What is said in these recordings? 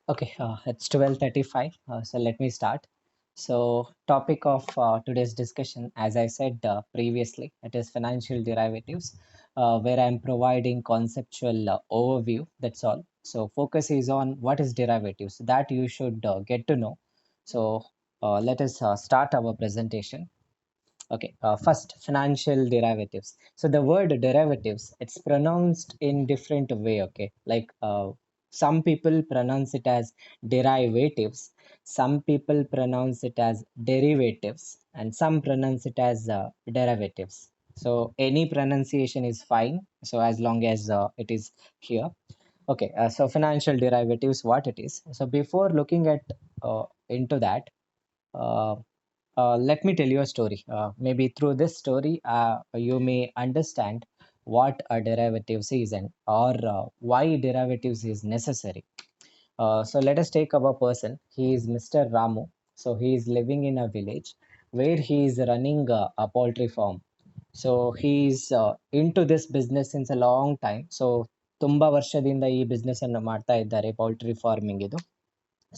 Okay, it's 12:35. So let me start. So topic of today's discussion, as I said previously, it is financial derivatives, where I'm providing conceptual overview. That's all. So focus is on what is derivatives that you should get to know. So let us start our presentation. Okay, first financial derivatives. So the word derivatives, it's pronounced in different way. Okay, like some people pronounce it as derivatives, some people pronounce it as derivatives, and some pronounce it as derivatives. So any pronunciation is fine. So as long as it is here. Okay, so financial derivatives, what it is. So before looking at into that. Uh, let me tell you a story. Maybe through this story, you may understand what a derivatives is and or why derivatives is necessary. So let us take our person. He is Mr. Ramu. So he is living in a village where he is running a poultry farm. So he is into this business since a long time. So ತುಂಬಾ ವರ್ಷದಿಂದ ಈ business ಅನ್ನು ಮಾಡ್ತಾ ಇದ್ದಾರೆ poultry farming ಇದು.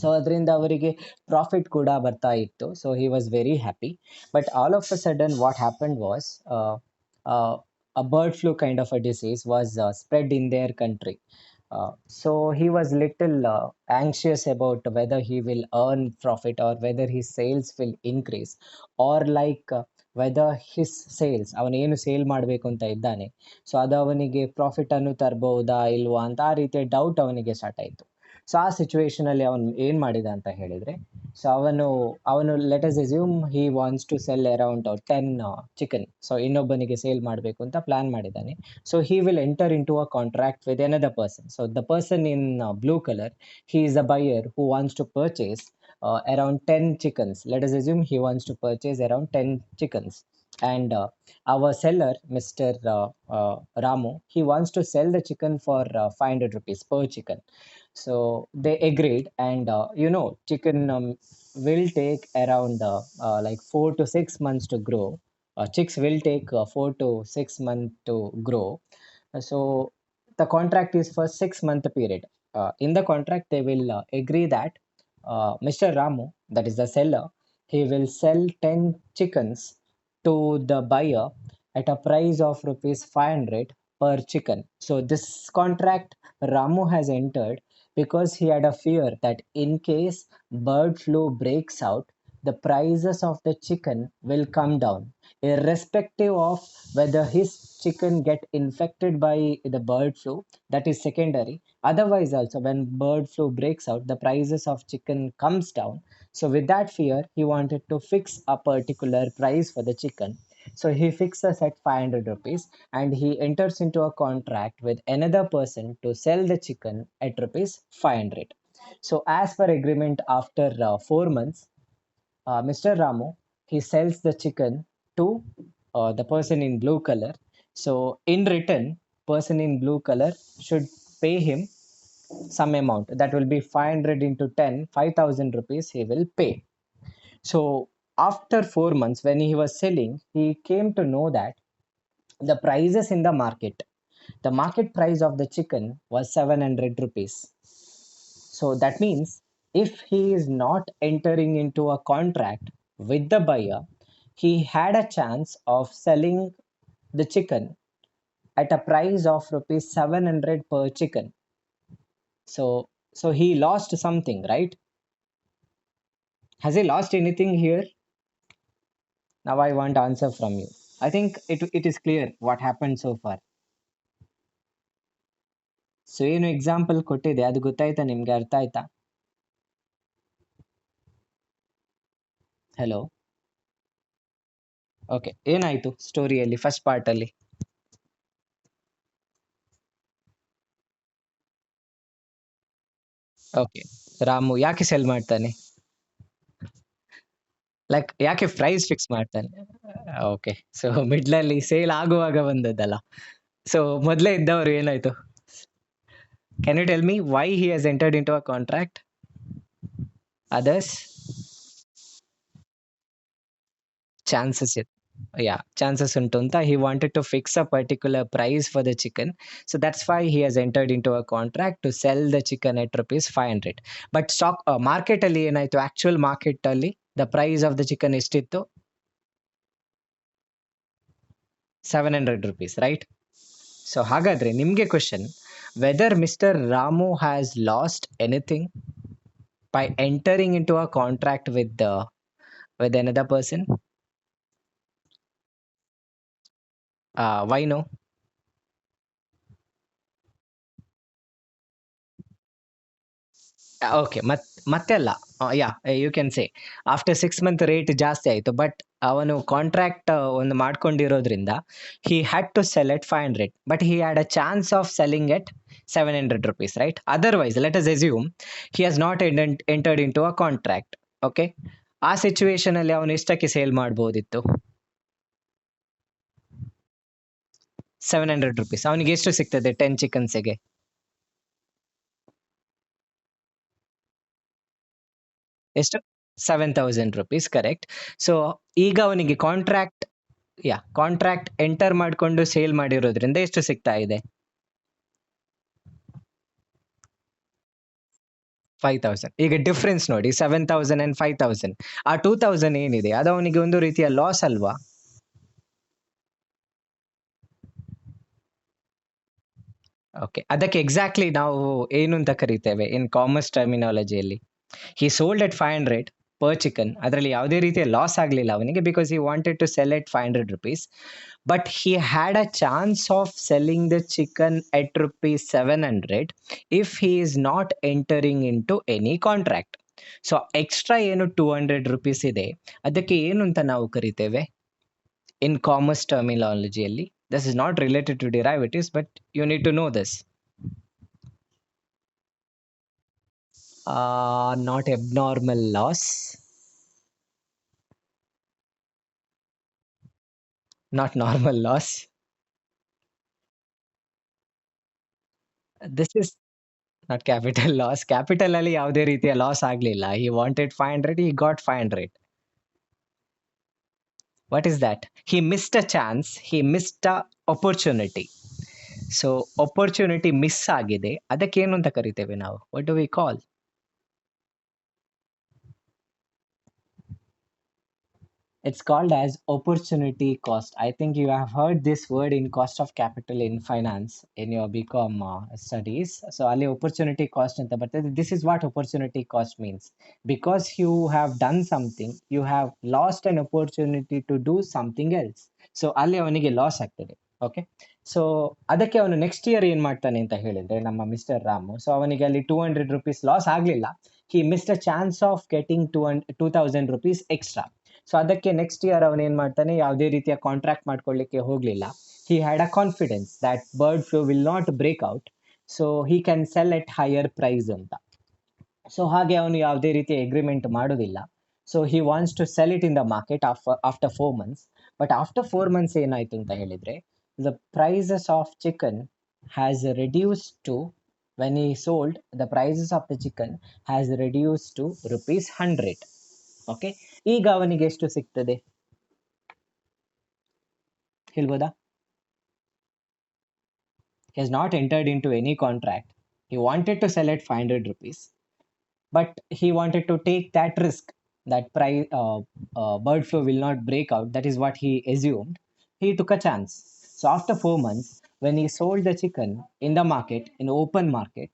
So ಅದರಿಂದ ಅವರಿಗೆ profit ಕೂಡ ಬರ್ತಾ ಇತ್ತು. So he was very happy. But all of a sudden what happened was a bird flu kind of a disease was spread in their country. So he was little anxious about whether he will earn profit or whether his sales will increase or like whether his sales ಅವನೇನು sale ಮಾಡಬೇಕು ಅಂತ ಇದ್ದಾನೆ so ಅದು ಅವನಿಗೆ profit ಅನ್ನು ತರಬಹುದಾ ಇಲ್ವಾ ಅಂತ ಆ ರೀತಿಯ ಡೌಟ್ ಅವನಿಗೆ ಸ್ಟಾರ್ಟ್ ಆಯಿತು. ಸೊ ಆ ಸಿಚುವೇಶನ್ ಅಲ್ಲಿ ಅವನು ಏನ್ ಮಾಡಿದ ಅಂತ ಹೇಳಿದ್ರೆ ಸೊ ಅವನು let us assume he wants to sell around 10 chicken. So ಇನ್ನೊಬ್ಬನಿಗೆ ಸೇಲ್ ಮಾಡಬೇಕು ಅಂತ ಪ್ಲಾನ್ ಮಾಡಿದ್ದಾನೆ. So he will enter into a contract with another person. So the person in blue color, he is a buyer who wants to purchase around 10 chickens. Let us assume he wants to purchase around 10 chickens. And our seller, Mr. Ramu, he wants to sell the chicken for 500 rupees per chicken. So they agreed, and chicken will take around like 4 to 6 months to grow. Chicks will take 4 to 6 months to grow. So the contract is for 6 month period. In the contract, they will agree that Mr. Ramu, that is the seller, he will sell 10 chickens to the buyer at a price of rupees 500 per chicken. So this contract Ramu has entered because he had a fear that in case bird flu breaks out, the prices of the chicken will come down, irrespective of whether his chicken get infected by the bird flu. That is secondary. Otherwise, also when bird flu breaks out, the prices of chicken comes down. So with that fear, he wanted to fix a particular price for the chicken. So he fixes at 500 rupees and he enters into a contract with another person to sell the chicken at rupees 500. So as per agreement, after 4 months, Mr. Ramu, he sells the chicken to the person in blue color. So in return, person in blue color should pay him some amount. That will be 500 into 10, 5,000 rupees he will pay. So after 4 months, when he was selling, he came to know that the prices in the market price of the chicken was 700 rupees. So that means if he is not entering into a contract with the buyer, he had a chance of selling the chicken at a price of rupees 700 per chicken. So he lost something, right? Has he lost anything here? Now I want answer from you. I think it is clear what happened so far. So ಏನು example ಕೊಟ್ಟಿದೆ ಅದು ಗೊತ್ತಾಯ್ತಾ ನಿಮ್ಗೆ ಅರ್ಥ ಆಯ್ತಾ? Hello. Okay, ಏನಾಯ್ತು ಸ್ಟೋರಿಯಲ್ಲಿ first part ಅಲ್ಲಿ? ಓಕೆ, ರಾಮು ಯಾಕೆ ಸೆಲ್ ಮಾಡ್ತಾನೆ? ಲೈಕ್ ಯಾಕೆ ಪ್ರೈಸ್ ಫಿಕ್ಸ್ ಮಾಡ್ತಾನೆ? ಓಕೆ, ಸೊ ಮಿಡ್ಲಲ್ಲಿ ಸೇಲ್ ಆಗುವಾಗ ಬಂದದ್ದಲ್ಲ. ಸೊ ಮೊದಲೇ ಇದ್ದವರು ಏನಾಯ್ತು? Can you tell me why he has entered into a contract? Others chances ಇದೆ. yeah, chances untu anta. He wanted to fix a particular price for the chicken. So that's why he has entered into a contract to sell the chicken at rupees 500. But stock market ಅಲ್ಲಿ ಏನಾಯ್ತು, actual market ಅಲ್ಲಿ the price of the chicken ಎಷ್ಟಿತ್ತು? 700 rupees, right? So ಹಾಗಾದ್ರೆ ನಿಮ್ಗೆ question, whether Mr. Ramu has lost anything by entering into a contract with another person? Why no? Okay, ಮತ್ತೆ ಅಲ್ಲ, yeah, you can say after 6 month rate ಜಾಸ್ತಿ ಆಯಿತು, but ಅವನು contract ಒಂದು ಮಾಡ್ಕೊಂಡಿರೋದ್ರಿಂದ he had to sell at 500, but he had a chance of selling at 700 rupees, right? Otherwise let us assume he has not entered into a contract. Okay, ಆ situation ಅಲ್ಲಿ ಅವನು ಎಷ್ಟಕ್ಕೆ sale ಮಾಡ್ಬೋದಿತ್ತು? 700 rupees. ಅವನಿಗೆ ಎಷ್ಟು ಸಿಗ್ತದೆ 10 ಚಿಕನ್ಸ್ಗೆ? ಎಷ್ಟು? 7,000 rupees, correct. So ಈಗ ಅವನಿಗೆ ಕಾಂಟ್ರಾಕ್ಟ್ ಎಂಟರ್ ಮಾಡಿಕೊಂಡು ಸೇಲ್ ಮಾಡಿರೋದ್ರಿಂದ ಎಷ್ಟು ಸಿಗ್ತಾ ಇದೆ? 5,000. ಈಗ ಡಿಫ್ರೆನ್ಸ್ ನೋಡಿ, 7,000 ಅಂಡ್ 5,000. ಆ 2,000 ಏನಿದೆ ಅದು ಅವನಿಗೆ ಒಂದು ರೀತಿಯ ಲಾಸ್ ಅಲ್ವಾ? ಓಕೆ, ಅದಕ್ಕೆ ಎಕ್ಸಾಕ್ಟ್ಲಿ ನಾವು ಏನು ಅಂತ ಕರಿತೇವೆ ಇನ್ ಕಾಮರ್ಸ್ ಟರ್ಮಿನಾಲಜಿಯಲ್ಲಿ? He sold at 500 per chicken. ಅದರಲ್ಲಿ ಯಾವುದೇ ರೀತಿಯ ಲಾಸ್ ಆಗಲಿಲ್ಲ ಅವನಿಗೆ, because he wanted to sell at 500 rupees. But he had a chance of selling the chicken at rupees 700 if he is not entering into any contract. So extra ಏನು 200 rupees ಇದೆ, ಅದಕ್ಕೆ ಏನು ಅಂತ ನಾವು ಕರಿತೇವೆ ಇನ್ ಕಾಮರ್ಸ್ ಟರ್ಮಿನಾಲಜಿಯಲ್ಲಿ? This is not related to derivatives, but you need to know this. Not abnormal loss, not normal loss. This is not capital loss. Capital ಅಲ್ಲಿ ಯಾವುದೇ ರೀತಿಯ ಲಾಸ್ ಆಗಲಿಲ್ಲ. He wanted 500, he got 500. What is that? He missed a chance, he missed a opportunity. So opportunity miss ಆಗಿದೆ, ಅದಕ್ಕೆ ಏನು ಅಂತ ಕರಿತೇವೆ ನಾವು? What do we call? It's called as opportunity cost. I think you have heard this word in cost of capital in finance in your BCom studies. So ಅಲ್ಲಿ opportunity cost ಅಂತ ಬರ್ತದೆ. This is what opportunity cost means. Because you have done something, you have lost an opportunity to do something else. So ಅಲ್ಲಿ ಅವನಿಗೆ loss ಆಗ್ತದೆ. Okay, so ಅದಕ್ಕೆ ಅವನು next year ಏನ್ ಮಾಡ್ತಾನೆ ಅಂತ ಹೇಳಿದ್ರೆ ನಮ್ಮ ಮಿಸ್ಟರ್ ರಾಮು, ಸೊ ಅವನಿಗೆ ಅಲ್ಲಿ 200 rupees ಲಾಸ್ ಆಗ್ಲಿಲ್ಲ. He missed a chance of getting 2,000 rupees extra. So ಅದಕ್ಕೆ ನೆಕ್ಸ್ಟ್ ಇಯರ್ ಅವನು ಏನ್ ಮಾಡ್ತಾನೆ, ಯಾವುದೇ ರೀತಿಯ ಕಾಂಟ್ರಾಕ್ಟ್ ಮಾಡ್ಕೊಳ್ಳಿಕ್ಕೆ ಹೋಗ್ಲಿಲ್ಲ. He had a confidence that bird flu will not break out, so he can sell at higher price ಅಂತ. ಸೊ ಹಾಗೆ ಅವನು ಯಾವುದೇ ರೀತಿಯ ಅಗ್ರಿಮೆಂಟ್ ಮಾಡೋದಿಲ್ಲ. So he wants to sell it in the market after 4 months. But after 4 months ಏನಾಯ್ತು ಅಂತ ಹೇಳಿದ್ರೆ, the prices of chicken has reduce to, when he sold, the prices of the chicken has reduced to rupees 100. Okay, ಈಗ ಅವನಿಗೆ ಎಷ್ಟು ಸಿಗ್ತದೆ ಹೇಳ್ಬೋದಾ? He has not entered into any contract. He wanted to sell at 500 rupees, but he wanted to take that risk, that price bird flu will not break out. That is what he assumed. He took a chance. So after 4 months, when he sold the chicken in the market, in open market,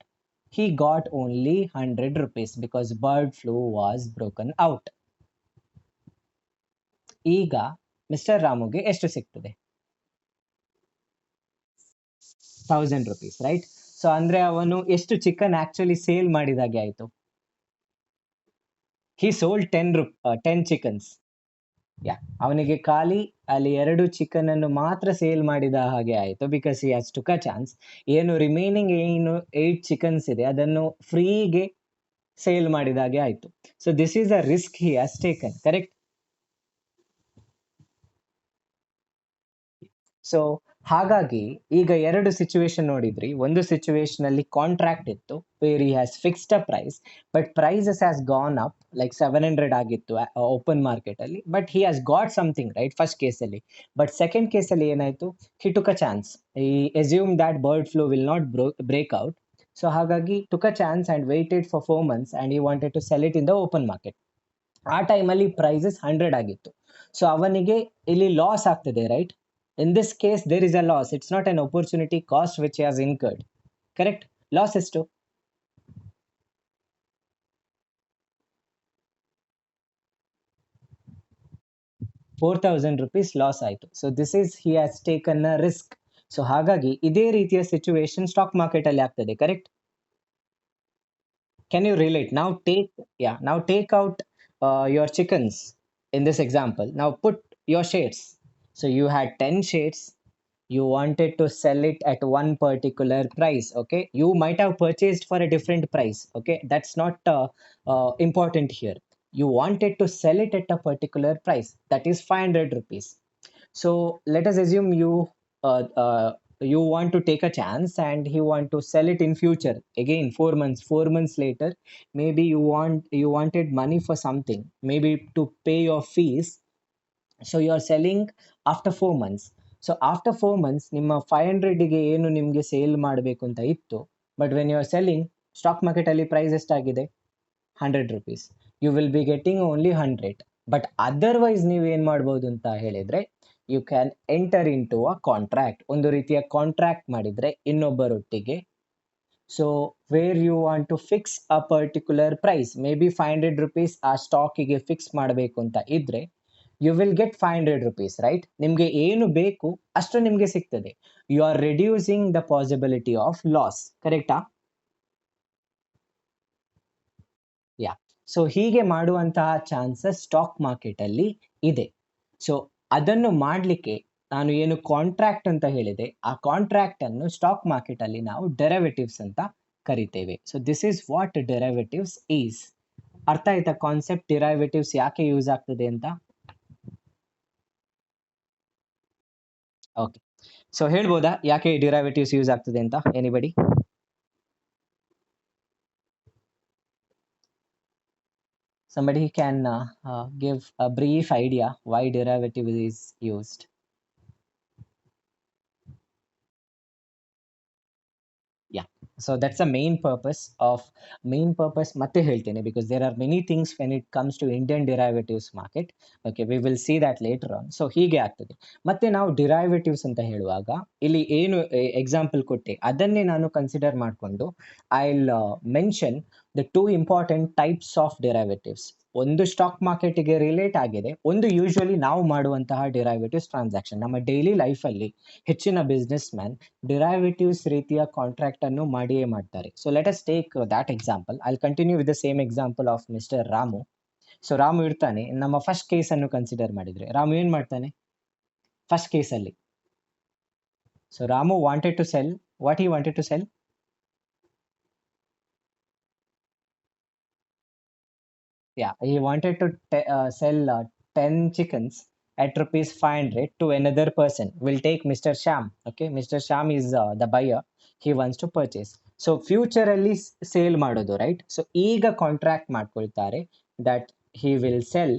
he got only 100 rupees because bird flu was broken out. ಈಗ mister ರಾಮುಗೆ ಎಷ್ಟು ಸಿಗ್ತದೆ? 1,000 rupees, right? So ಅಂದ್ರೆ ಅವನು ಎಷ್ಟು chicken actually sale ಮಾಡಿದಾಗೆ ಆಯ್ತು? ಹಿ sold 10 chickens. ಯಾ, ಅವನಿಗೆ ಖಾಲಿ ಅಲ್ಲಿ 2 ಚಿಕನ್ ಅನ್ನು ಮಾತ್ರ ಸೇಲ್ ಮಾಡಿದ ಹಾಗೆ ಆಯ್ತು, because he has took a chance. ಏನು ರಿಮೈನಿಂಗ್ 8 ಚಿಕನ್ಸ್ ಇದೆ ಅದನ್ನು ಫ್ರೀಗೆ ಸೇಲ್ ಮಾಡಿದಾಗೆ ಆಯ್ತು. So this is a risk he has taken, correct? So ಹಾಗಾಗಿ ಈಗ ಎರಡು ಸಿಚುವೇಶನ್ ನೋಡಿದ್ರಿ. ಒಂದು ಸಿಚುವೇಶನ್ ಅಲ್ಲಿ ಕಾಂಟ್ರಾಕ್ಟ್ ಇತ್ತು where he has fixed a price, but prices has gone up like 700 ಆಗಿತ್ತು ಓಪನ್ ಮಾರ್ಕೆಟ್ ಅಲ್ಲಿ, but he has got something right first ಕೇಸಲ್ಲಿ. ಬಟ್ ಸೆಕೆಂಡ್ ಕೇಸಲ್ಲಿ ಏನಾಯ್ತು, ಹಿ ಟುಕ್ ಅ ಚಾನ್ಸ್, ಈ assume that bird flu will not break out. So ಹಾಗಾಗಿ took a chance and waited for 4 months and he wanted to sell it in the open market. ಆ ಟೈಮಲ್ಲಿ prices 100 ಆಗಿತ್ತು. So ಅವನಿಗೆ ಇಲ್ಲಿ loss ಆಗ್ತದೆ right. In this case, there is a loss. It's not an opportunity cost which he has incurred. Correct? Loss is to 4,000 rupees loss ಆಯಿತು. So this is he has taken a risk. So ಹಾಗಾಗಿ ಇದೇ ರೀತಿಯ situation stock market ಅಲ್ಲಿ ಆಗ್ತದೆ. Correct? Can you relate? Now take out your chickens in this example. Now put your shares. So you had 10 shares. You wanted to sell it at one particular price. Okay, you might have purchased for a different price. Okay, that's not important here. You wanted to sell it at a particular price, that is 500 rupees. So let us assume uh, uh, you want to take a chance and you want to sell it in future again 4 months later. Maybe you wanted money for something, maybe to pay your fees. So you are selling after 4 months. So after 4 months ನಿಮ್ಮ 500ಗೆ ಏನು ನಿಮಗೆ sale ಮಾಡಬೇಕು ಅಂತ ಇತ್ತು, but when you are selling stock ಮಾರ್ಕೆಟಲ್ಲಿ price ಎಷ್ಟಾಗಿದೆ, 100 rupees. You will be getting only 100. But otherwise ನೀವು ಏನು ಮಾಡ್ಬೋದು ಅಂತ ಹೇಳಿದರೆ, you can enter into a contract. ಒಂದು ರೀತಿಯ ಕಾಂಟ್ರಾಕ್ಟ್ ಮಾಡಿದರೆ ಇನ್ನೊಬ್ಬರೊಟ್ಟಿಗೆ. So where you want to fix a particular price, maybe 500 rupees ಆ ಸ್ಟಾಕಿಗೆ ಫಿಕ್ಸ್ ಮಾಡಬೇಕು ಅಂತ ಇದ್ದರೆ, you will get 500 rupees right. ನಿಮಗೆ ಏನು ಬೇಕು ಅಷ್ಟು ನಿಮಗೆ ಸಿಗ್ತದೆ. You are reducing the possibility of loss. ಕರೆಕ್ಟಾ? ಯಾ. ಸೊ ಹೀಗೆ ಮಾಡುವಂತಹ ಚಾನ್ಸಸ್ ಸ್ಟಾಕ್ ಮಾರ್ಕೆಟ್ ಅಲ್ಲಿ ಇದೆ. ಸೊ ಅದನ್ನು ಮಾಡಲಿಕ್ಕೆ ನಾನು ಏನು ಕಾಂಟ್ರಾಕ್ಟ್ ಅಂತ ಹೇಳಿದೆ, ಆ ಕಾಂಟ್ರಾಕ್ಟ್ ಅನ್ನು ಸ್ಟಾಕ್ ಮಾರ್ಕೆಟ್ ಅಲ್ಲಿ ನಾವು ಡೆರಿವೇಟಿವ್ಸ್ ಅಂತ ಕರಿತೇವೆ. So this is what derivatives is. ಅರ್ಥ ಆಯ್ತಾ ಕಾನ್ಸೆಪ್ಟ್? ಡಿರೈವೇಟಿವ್ಸ್ ಯಾಕೆ ಯೂಸ್ ಆಗ್ತದೆ ಅಂತ? ಓಕೆ. ಸೊ ಹೇಳ್ಬೋದಾ ಯಾಕೆ ಡಿರೈವೇಟಿವ್ಸ್ ಯೂಸ್ ಆಗ್ತದೆ ಅಂತ? Anybody? Somebody can give a brief idea why derivative is used. Yeah, so that's the main purpose ಮತ್ತೆ ಹೇಳ್ತೇನೆ, because there are many things when it comes to Indian derivatives market. Okay, we will see that later on. So ಹೀಗೆ ಆಗ್ತದೆ. ಮತ್ತೆ ನಾವು derivatives ಅಂತ ಹೇಳುವಾಗ ಇಲ್ಲಿ ಏನು ಎಕ್ಸಾಂಪಲ್ ಕೊಟ್ಟೆ ಅದನ್ನೇ ನಾನು ಕನ್ಸಿಡರ್ ಮಾಡಿಕೊಂಡು I will mention the 2 important types of derivatives. ಒಂದು ಸ್ಟಾಕ್ ಮಾರ್ಕೆಟಿಗೆ ರಿಲೇಟ್ ಆಗಿದೆ, ಒಂದು ಯೂಶುವಲಿ ನಾವು ಮಾಡುವಂತಹ ಡಿರೈವೇಟಿವ್ಸ್ ಟ್ರಾನ್ಸಾಕ್ಷನ್. ನಮ್ಮ ಡೈಲಿ ಲೈಫಲ್ಲಿ ಹೆಚ್ಚಿನ ಬಿಸ್ನೆಸ್ ಮ್ಯಾನ್ ಡಿರೈವೇಟಿವ್ಸ್ ರೀತಿಯ ಕಾಂಟ್ರಾಕ್ಟ್ ಅನ್ನು ಮಾಡಿಯೇ ಮಾಡ್ತಾರೆ. So let us take that example. I continue with the same example of mister Ramu. So Ramu ಇರ್ತಾನೆ, ನಮ್ಮ ಫಸ್ಟ್ ಕೇಸ್ ಅನ್ನು ಕನ್ಸಿಡರ್ ಮಾಡಿದ್ರೆ ರಾಮು ಏನ್ ಮಾಡ್ತಾನೆ ಫಸ್ಟ್ ಕೇಸಲ್ಲಿ? So Ramu wanted to sell, what he wanted to sell? He wanted to sell 10 chickens at rupees 500 to another person. We'll take Mr. Sham. Okay, Mr. Sham is the buyer. He wants to purchase. So future ಅಲ್ಲಿ sale ಮಾಡೋದು right. So ಈಗ contract ಮಾಡ್ಕೊಳ್ತಾರೆ that he will sell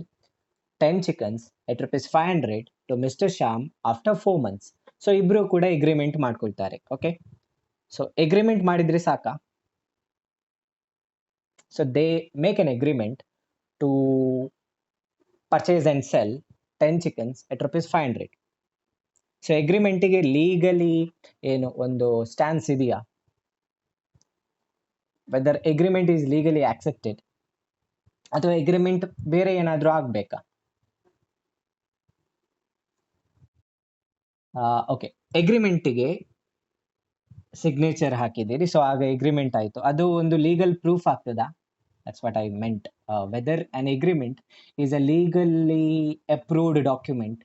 10 chickens at rupees 500 to Mr. Sham after 4 months. So ಇಬ್ರು ಕೂಡ agreement ಮಾಡ್ಕೊಳ್ತಾರೆ. Okay, so agreement ಮಾಡಿದ್ರೆ ಸಾಕಾ? So they make an agreement to purchase and sell 10 chickens at rupees 500. So ಅಗ್ರಿಮೆಂಟಿಗೆ legally ಏನು ಒಂದು stance ಇದೆಯಾ? Whether agreement is legally accepted ಅಥವಾ ಅಗ್ರಿಮೆಂಟ್ ಬೇರೆ ಏನಾದರೂ ಆಗಬೇಕಾ? ಓಕೆ, ಅಗ್ರಿಮೆಂಟಿಗೆ ಸಿಗ್ನೇಚರ್ ಹಾಕಿದ್ದೀರಿ, ಸೊ ಆಗ ಅಗ್ರಿಮೆಂಟ್ ಆಯಿತು. ಅದು ಒಂದು ಲೀಗಲ್ ಪ್ರೂಫ್ ಆಗ್ತದಾ? That's what I meant. Whether an agreement is a legally approved document.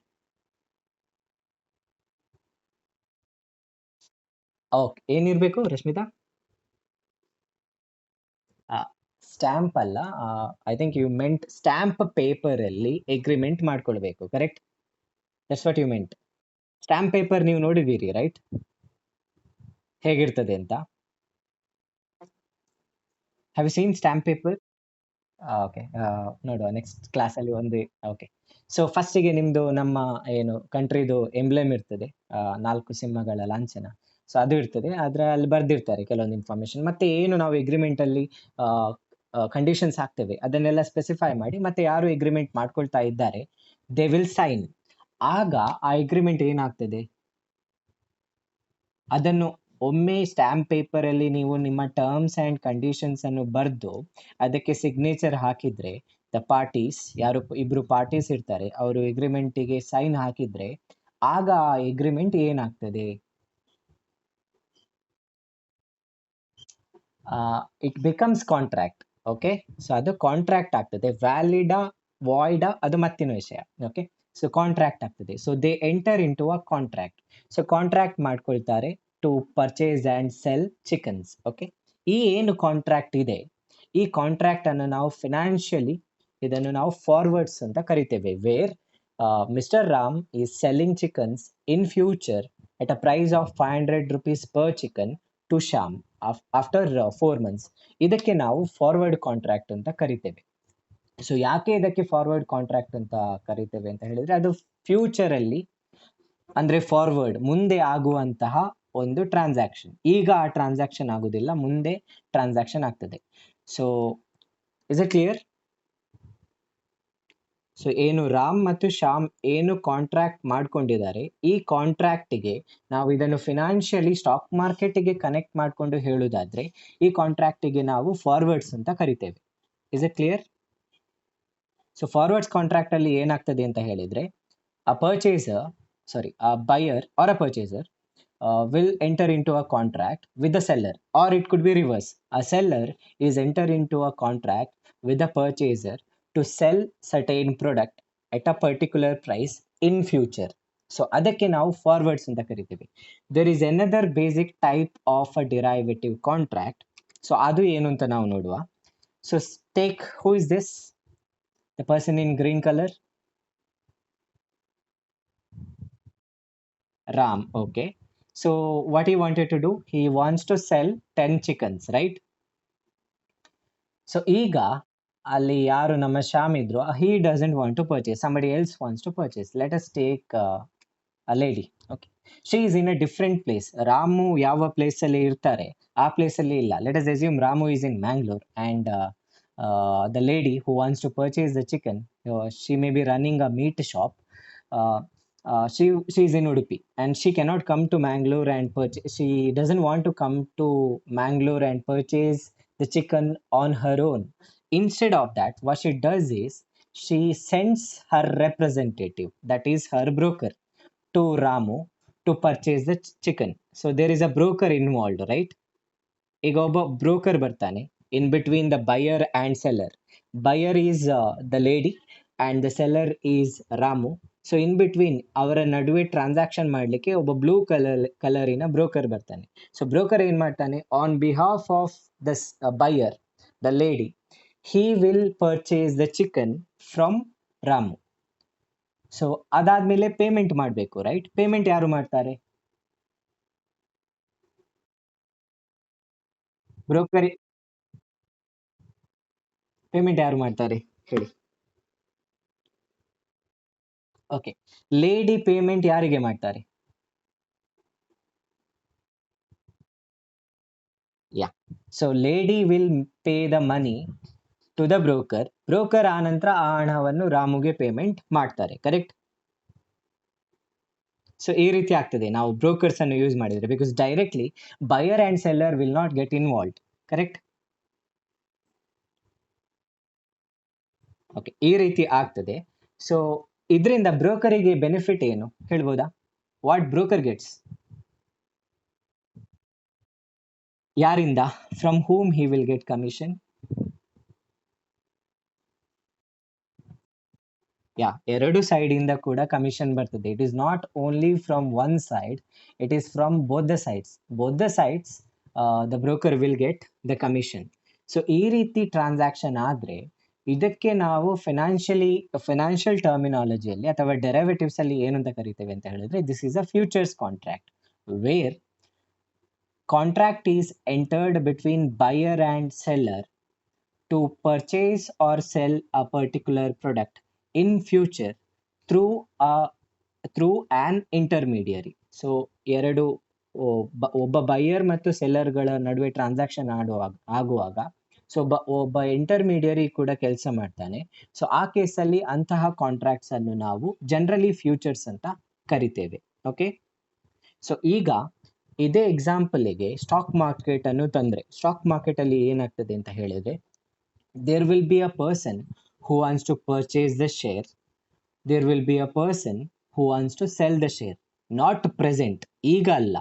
Okay, ಏನಿರಬೇಕು ರಶ್ಮಿತಾ? ಸ್ಟ್ಯಾಂಪ್ ಅಲ್ಲ, I think you meant stamp paper ಅಲ್ಲಿ ಅಗ್ರಿಮೆಂಟ್ ಮಾಡ್ಕೊಳ್ಬೇಕು. Correct? That's what you meant. Stamp paper ನೀವು ನೋಡಿದ್ದೀರಿ ರೈಟ್, ಹೇಗಿರ್ತದೆ ಅಂತ? Have you seen stamp paper? Okay, ನೋಡುವ next ಕ್ಲಾಸಲ್ಲಿ ಒಂದು. ಓಕೆ, ಸೊ ಫಸ್ಟಿಗೆ ನಿಮ್ದು ನಮ್ಮ ಏನು ಕಂಟ್ರಿದು ಎಂಬ್ಲೆಮ್ ಇರ್ತದೆ, 4 ಸಿಂಹಗಳ ಲಾಂಛನ. ಸೊ ಅದು ಇರ್ತದೆ, ಅಲ್ಲಿ ಬರ್ದಿರ್ತಾರೆ ಕೆಲವೊಂದು ಇನ್ಫಾರ್ಮೇಶನ್. ಮತ್ತೆ ಏನು ನಾವು ಎಗ್ರಿಮೆಂಟ್ ಅಲ್ಲಿ ಕಂಡೀಷನ್ಸ್ ಹಾಕ್ತೇವೆ ಅದನ್ನೆಲ್ಲ ಸ್ಪೆಸಿಫೈ ಮಾಡಿ, ಮತ್ತೆ ಯಾರು ಎಗ್ರಿಮೆಂಟ್ ಮಾಡ್ಕೊಳ್ತಾ ಇದ್ದಾರೆ ದೇ ವಿಲ್ ಸೈನ್. ಆಗ ಆ ಎಗ್ರಿಮೆಂಟ್ ಏನಾಗ್ತದೆ, ಅದನ್ನು ಒಮ್ಮೆ ಸ್ಟ್ಯಾಂಪ್ ಪೇಪರ್ ಅಲ್ಲಿ ನೀವು ನಿಮ್ಮ ಟರ್ಮ್ಸ್ ಅಂಡ್ ಕಂಡೀಷನ್ಸ್ ಅನ್ನು ಬರೆದು ಅದಕ್ಕೆ ಸಿಗ್ನೇಚರ್ ಹಾಕಿದ್ರೆ, ದ ಪಾರ್ಟೀಸ್, ಯಾರು ಇಬ್ರು ಪಾರ್ಟೀಸ್ ಇರ್ತಾರೆ, ಅವರು ಎಗ್ರಿಮೆಂಟಿಗೆ ಸೈನ್ ಹಾಕಿದ್ರೆ ಆಗ ಆ ಎಗ್ರಿಮೆಂಟ್ ಏನಾಗ್ತದೆ, it becomes contract. Okay, so ಅದು ಕಾಂಟ್ರಾಕ್ಟ್ ಆಗ್ತದೆ. ವ್ಯಾಲಿಡಾ ವಾಯ್ಡಾ ಅದು ಮತ್ತಿನ ವಿಷಯ. ಓಕೆ, ಸೊ ಕಾಂಟ್ರಾಕ್ಟ್ ಆಗ್ತದೆ. So they enter into a contract. So contract ಮಾಡ್ಕೊಳ್ತಾರೆ to purchase and sell chickens. Okay, ಈ ಏನು ಕಾಂಟ್ರಾಕ್ಟ್ ಇದೆ, ಈ ಕಾಂಟ್ರಾಕ್ಟ್ ಅನ್ನು ನಾವು ಫಿನಾನ್ಷಿಯಲಿ ಇದನ್ನು ನಾವು ಫಾರ್ವರ್ಡ್ಸ್ ಅಂತ ಕರಿತೇವೆ. Where Mr Ram is selling chickens in future at a price of 500 rupees per chicken to Shyam after 4 months. ಇದಕ್ಕೆ ನಾವು ಫಾರ್ವರ್ಡ್ ಕಾಂಟ್ರಾಕ್ಟ್ ಅಂತ ಕರಿತೇವೆ. ಸೊ ಯಾಕೆ ಇದಕ್ಕೆ ಫಾರ್ವರ್ಡ್ ಕಾಂಟ್ರಾಕ್ಟ್ ಅಂತ ಕರಿತೇವೆ ಅಂತ ಹೇಳಿದ್ರೆ, ಅದು ಫ್ಯೂಚರ್ ಅಲ್ಲಿ ಅಂದ್ರೆ ಫಾರ್ವರ್ಡ್ ಮುಂದೆ ಆಗುವಂತಹ ಒಂದು ಟ್ರಾನ್ಸಾಕ್ಷನ್. ಈಗ ಆ ಟ್ರಾನ್ಸಾಕ್ಷನ್ ಆಗುದಿಲ್ಲ, ಮುಂದೆ ಟ್ರಾನ್ಸಾಕ್ಷನ್ ಆಗ್ತದೆ. So is it clear? So ಏನು ರಾಮ್ ಮತ್ತು ಶ್ಯಾಮ್ ಏನು ಕಾಂಟ್ರಾಕ್ಟ್ ಮಾಡ್ಕೊಂಡಿದ್ದಾರೆ, ಈ ಕಾಂಟ್ರಾಕ್ಟಿಗೆ ನಾವು ಇದನ್ನು ಫಿನಾನ್ಷಿಯಲಿ ಸ್ಟಾಕ್ ಮಾರ್ಕೆಟ್ಗೆ ಕನೆಕ್ಟ್ ಮಾಡಿಕೊಂಡು ಹೇಳುವುದಾದ್ರೆ ಈ ಕಾಂಟ್ರಾಕ್ಟಿಗೆ ನಾವು ಫಾರ್ವರ್ಡ್ಸ್ ಅಂತ ಕರಿತೇವೆ. Is it clear? So forwards contract ಅಲ್ಲಿ ಏನಾಗ್ತದೆ ಅಂತ ಹೇಳಿದ್ರೆ, a buyer or a purchaser will enter into a contract with the seller, or it could be reverse. A seller is enter into a contract with the purchaser to sell certain product at a particular price in future. So ಅದಕ್ಕೆ ನಾವು forwards ಅಂತ ಕರಿತೀವಿ. There is another basic type of a derivative contract. So ಅದು ಏನು ಅಂತ ನಾವು ನೋಡುವ. So take, who is this? The person in green color? Ram. Okay, so what he wanted to do, he wants to sell 10 chickens, right? So ಈಗ ಅಲ್ಲಿ ಯಾರು ನಮ್ಮ ಶ್ಯಾಮ್ ಇದ್ರು, he doesn't want to purchase, somebody else wants to purchase. Let us take a lady. Okay, she is in a different place. Ramu ಯಾವ place ಅಲ್ಲಿ ಇರ್ತಾರೆ ಆ place ಅಲ್ಲಿ ಇಲ್ಲ. Let us assume Ramu is in Mangalore and the lady who wants to purchase the chicken, she may be running a meat shop. uh, she is in Udupi and she cannot come to Mangalore and purchase. She doesn't want to come to Mangalore and purchase the chicken on her own. Instead of that, what she does is she sends her representative, that is her broker, to Ramu to purchase the chicken. So there is a broker involved, right? ಈಗ ಒಬ್ಬ broker ಬರ್ತಾನೆ in between the buyer and seller. Buyer is the lady and the seller is Ramu. So in between ಅವರ ನಡುವೆ transaction ಮಾಡಲಿಕ್ಕೆ ಒಬ್ಬ blue ಕಲರಿನ broker ಬರ್ತಾನೆ. So broker ಏನ್ ಮಾಡ್ತಾನೆ, on behalf of the buyer, the lady, he will purchase the chicken from Ramu. So ಅದಾದ್ಮೇಲೆ payment ಮಾಡಬೇಕು, ರೈಟ್? ಪೇಮೆಂಟ್ ಯಾರು ಮಾಡ್ತಾರೆ? ಬ್ರೋಕರ್. ಪೇಮೆಂಟ್ ಯಾರು ಮಾಡ್ತಾರೆ ಹೇಳಿ? ಓಕೆ, ಲೇಡಿ ಪೇಮೆಂಟ್ ಯಾರಿಗೆ ಮಾಡ್ತಾರೆ? Yeah, so lady will pay the money to the broker. Broker ಆ ನಂತರ ಆ ಹಣವನ್ನು ರಾಮುಗೆ ಪೇಮೆಂಟ್ ಮಾಡ್ತಾರೆ, ಕರೆಕ್ಟ್? ಸೊ ಈ ರೀತಿ ಆಗ್ತದೆ ನಾವು ಬ್ರೋಕರ್ಸ್ ಅನ್ನು ಯೂಸ್ ಮಾಡಿದ್ರೆ, because directly buyer and seller will not get involved, correct? Okay, ಈ ರೀತಿ ಆಗ್ತದೆ. ಸೊ ಇದರಿಂದ ಬ್ರೋಕರಿಗೆ ಬೆನಿಫಿಟ್ ಏನು ಹೇಳ್ಬೋದಾ? What broker gets? ಯಾರಿಂದ? From whom he will get commission? Yeah, ಎರಡು ಸೈಡ್ ಇಂದ ಕೂಡ ಕಮಿಷನ್ ಬರ್ತದೆ. It is not only from one side, it is from both the sides. Both the sides the broker will get the commission. So ಈ ರೀತಿ transaction ಆದ್ರೆ ಇದಕ್ಕೆ ನಾವು financial ಟರ್ಮಿನಾಲಜಿಯಲ್ಲಿ ಅಥವಾ ಡೆರಿವೇಟಿವ್ಸ್ ಅಲ್ಲಿ ಏನಂತ ಕರಿತೇವೆ ಅಂತ ಹೇಳಿದ್ರೆ, this is a futures contract where contract is entered between buyer and seller to purchase or sell a particular product in future through a through an intermediary. So ಎರಡು ಒಬ್ಬ ಬೈಯರ್ ಮತ್ತು ಸೆಲ್ಲರ್ಗಳ ನಡುವೆ ಟ್ರಾನ್ಸಾಕ್ಷನ್ ಆಗುವಾಗ ಸೊ ಒಬ್ಬ intermediary ಕೂಡ ಕೆಲಸ ಮಾಡ್ತಾನೆ. So ಆ ಕೇಸಲ್ಲಿ ಅಂತಹ ಕಾಂಟ್ರಾಕ್ಟ್ಸ್ ಅನ್ನು ನಾವು ಜನರಲಿ ಫ್ಯೂಚರ್ಸ್ ಅಂತ ಕರಿತೇವೆ. ಓಕೆ, ಸೊ ಈಗ ಇದೇ ಎಕ್ಸಾಂಪಲ್ಗೆ ಸ್ಟಾಕ್ ಮಾರ್ಕೆಟ್ ಅನ್ನು ತಂದ್ರೆ, ಸ್ಟಾಕ್ ಮಾರ್ಕೆಟ್ ಅಲ್ಲಿ ಏನಾಗ್ತದೆ ಅಂತ ಹೇಳಿದ್ರೆ, there will be a person who wants to purchase the share, there will be a person who wants to sell the share. Not present, ಈಗ ಅಲ್ಲ.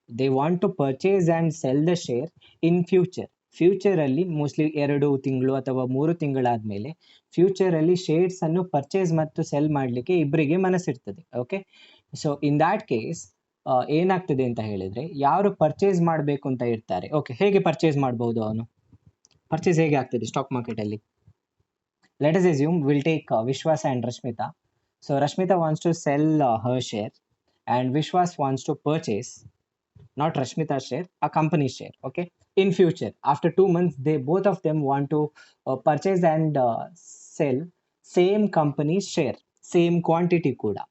They want to purchase and sell the share in future. ಫ್ಯೂಚರಲ್ಲಿ mostly 2 ತಿಂಗಳು ಅಥವಾ 3 ತಿಂಗಳಾದ್ಮೇಲೆ ಫ್ಯೂಚರಲ್ಲಿ shares ಅನ್ನು purchase ಮತ್ತು sell ಮಾಡಲಿಕ್ಕೆ ಇಬ್ಬರಿಗೆ ಮನಸ್ಸಿರ್ತದೆ. Okay, so in that case ಏನಾಗ್ತದೆ ಅಂತ ಹೇಳಿದ್ರೆ, ಯಾರು ಪರ್ಚೇಸ್ ಮಾಡಬೇಕು ಅಂತ ಇರ್ತಾರೆ, ಓಕೆ, ಹೇಗೆ ಪರ್ಚೇಸ್ ಮಾಡಬಹುದು, ಅವನು ಪರ್ಚೇಸ್ ಹೇಗೆ ಆಗ್ತದೆ ಸ್ಟಾಕ್ ಮಾರ್ಕೆಟ್ ಅಲ್ಲಿ? Let us assume will take Vishwas and Rashmita. So Rashmita wants to sell her share and Vishwas wants to purchase, not Rashmita's share, a company's share. Okay, in future, after 2 months, they both of them want to purchase and sell same company's share, same quantity kuda.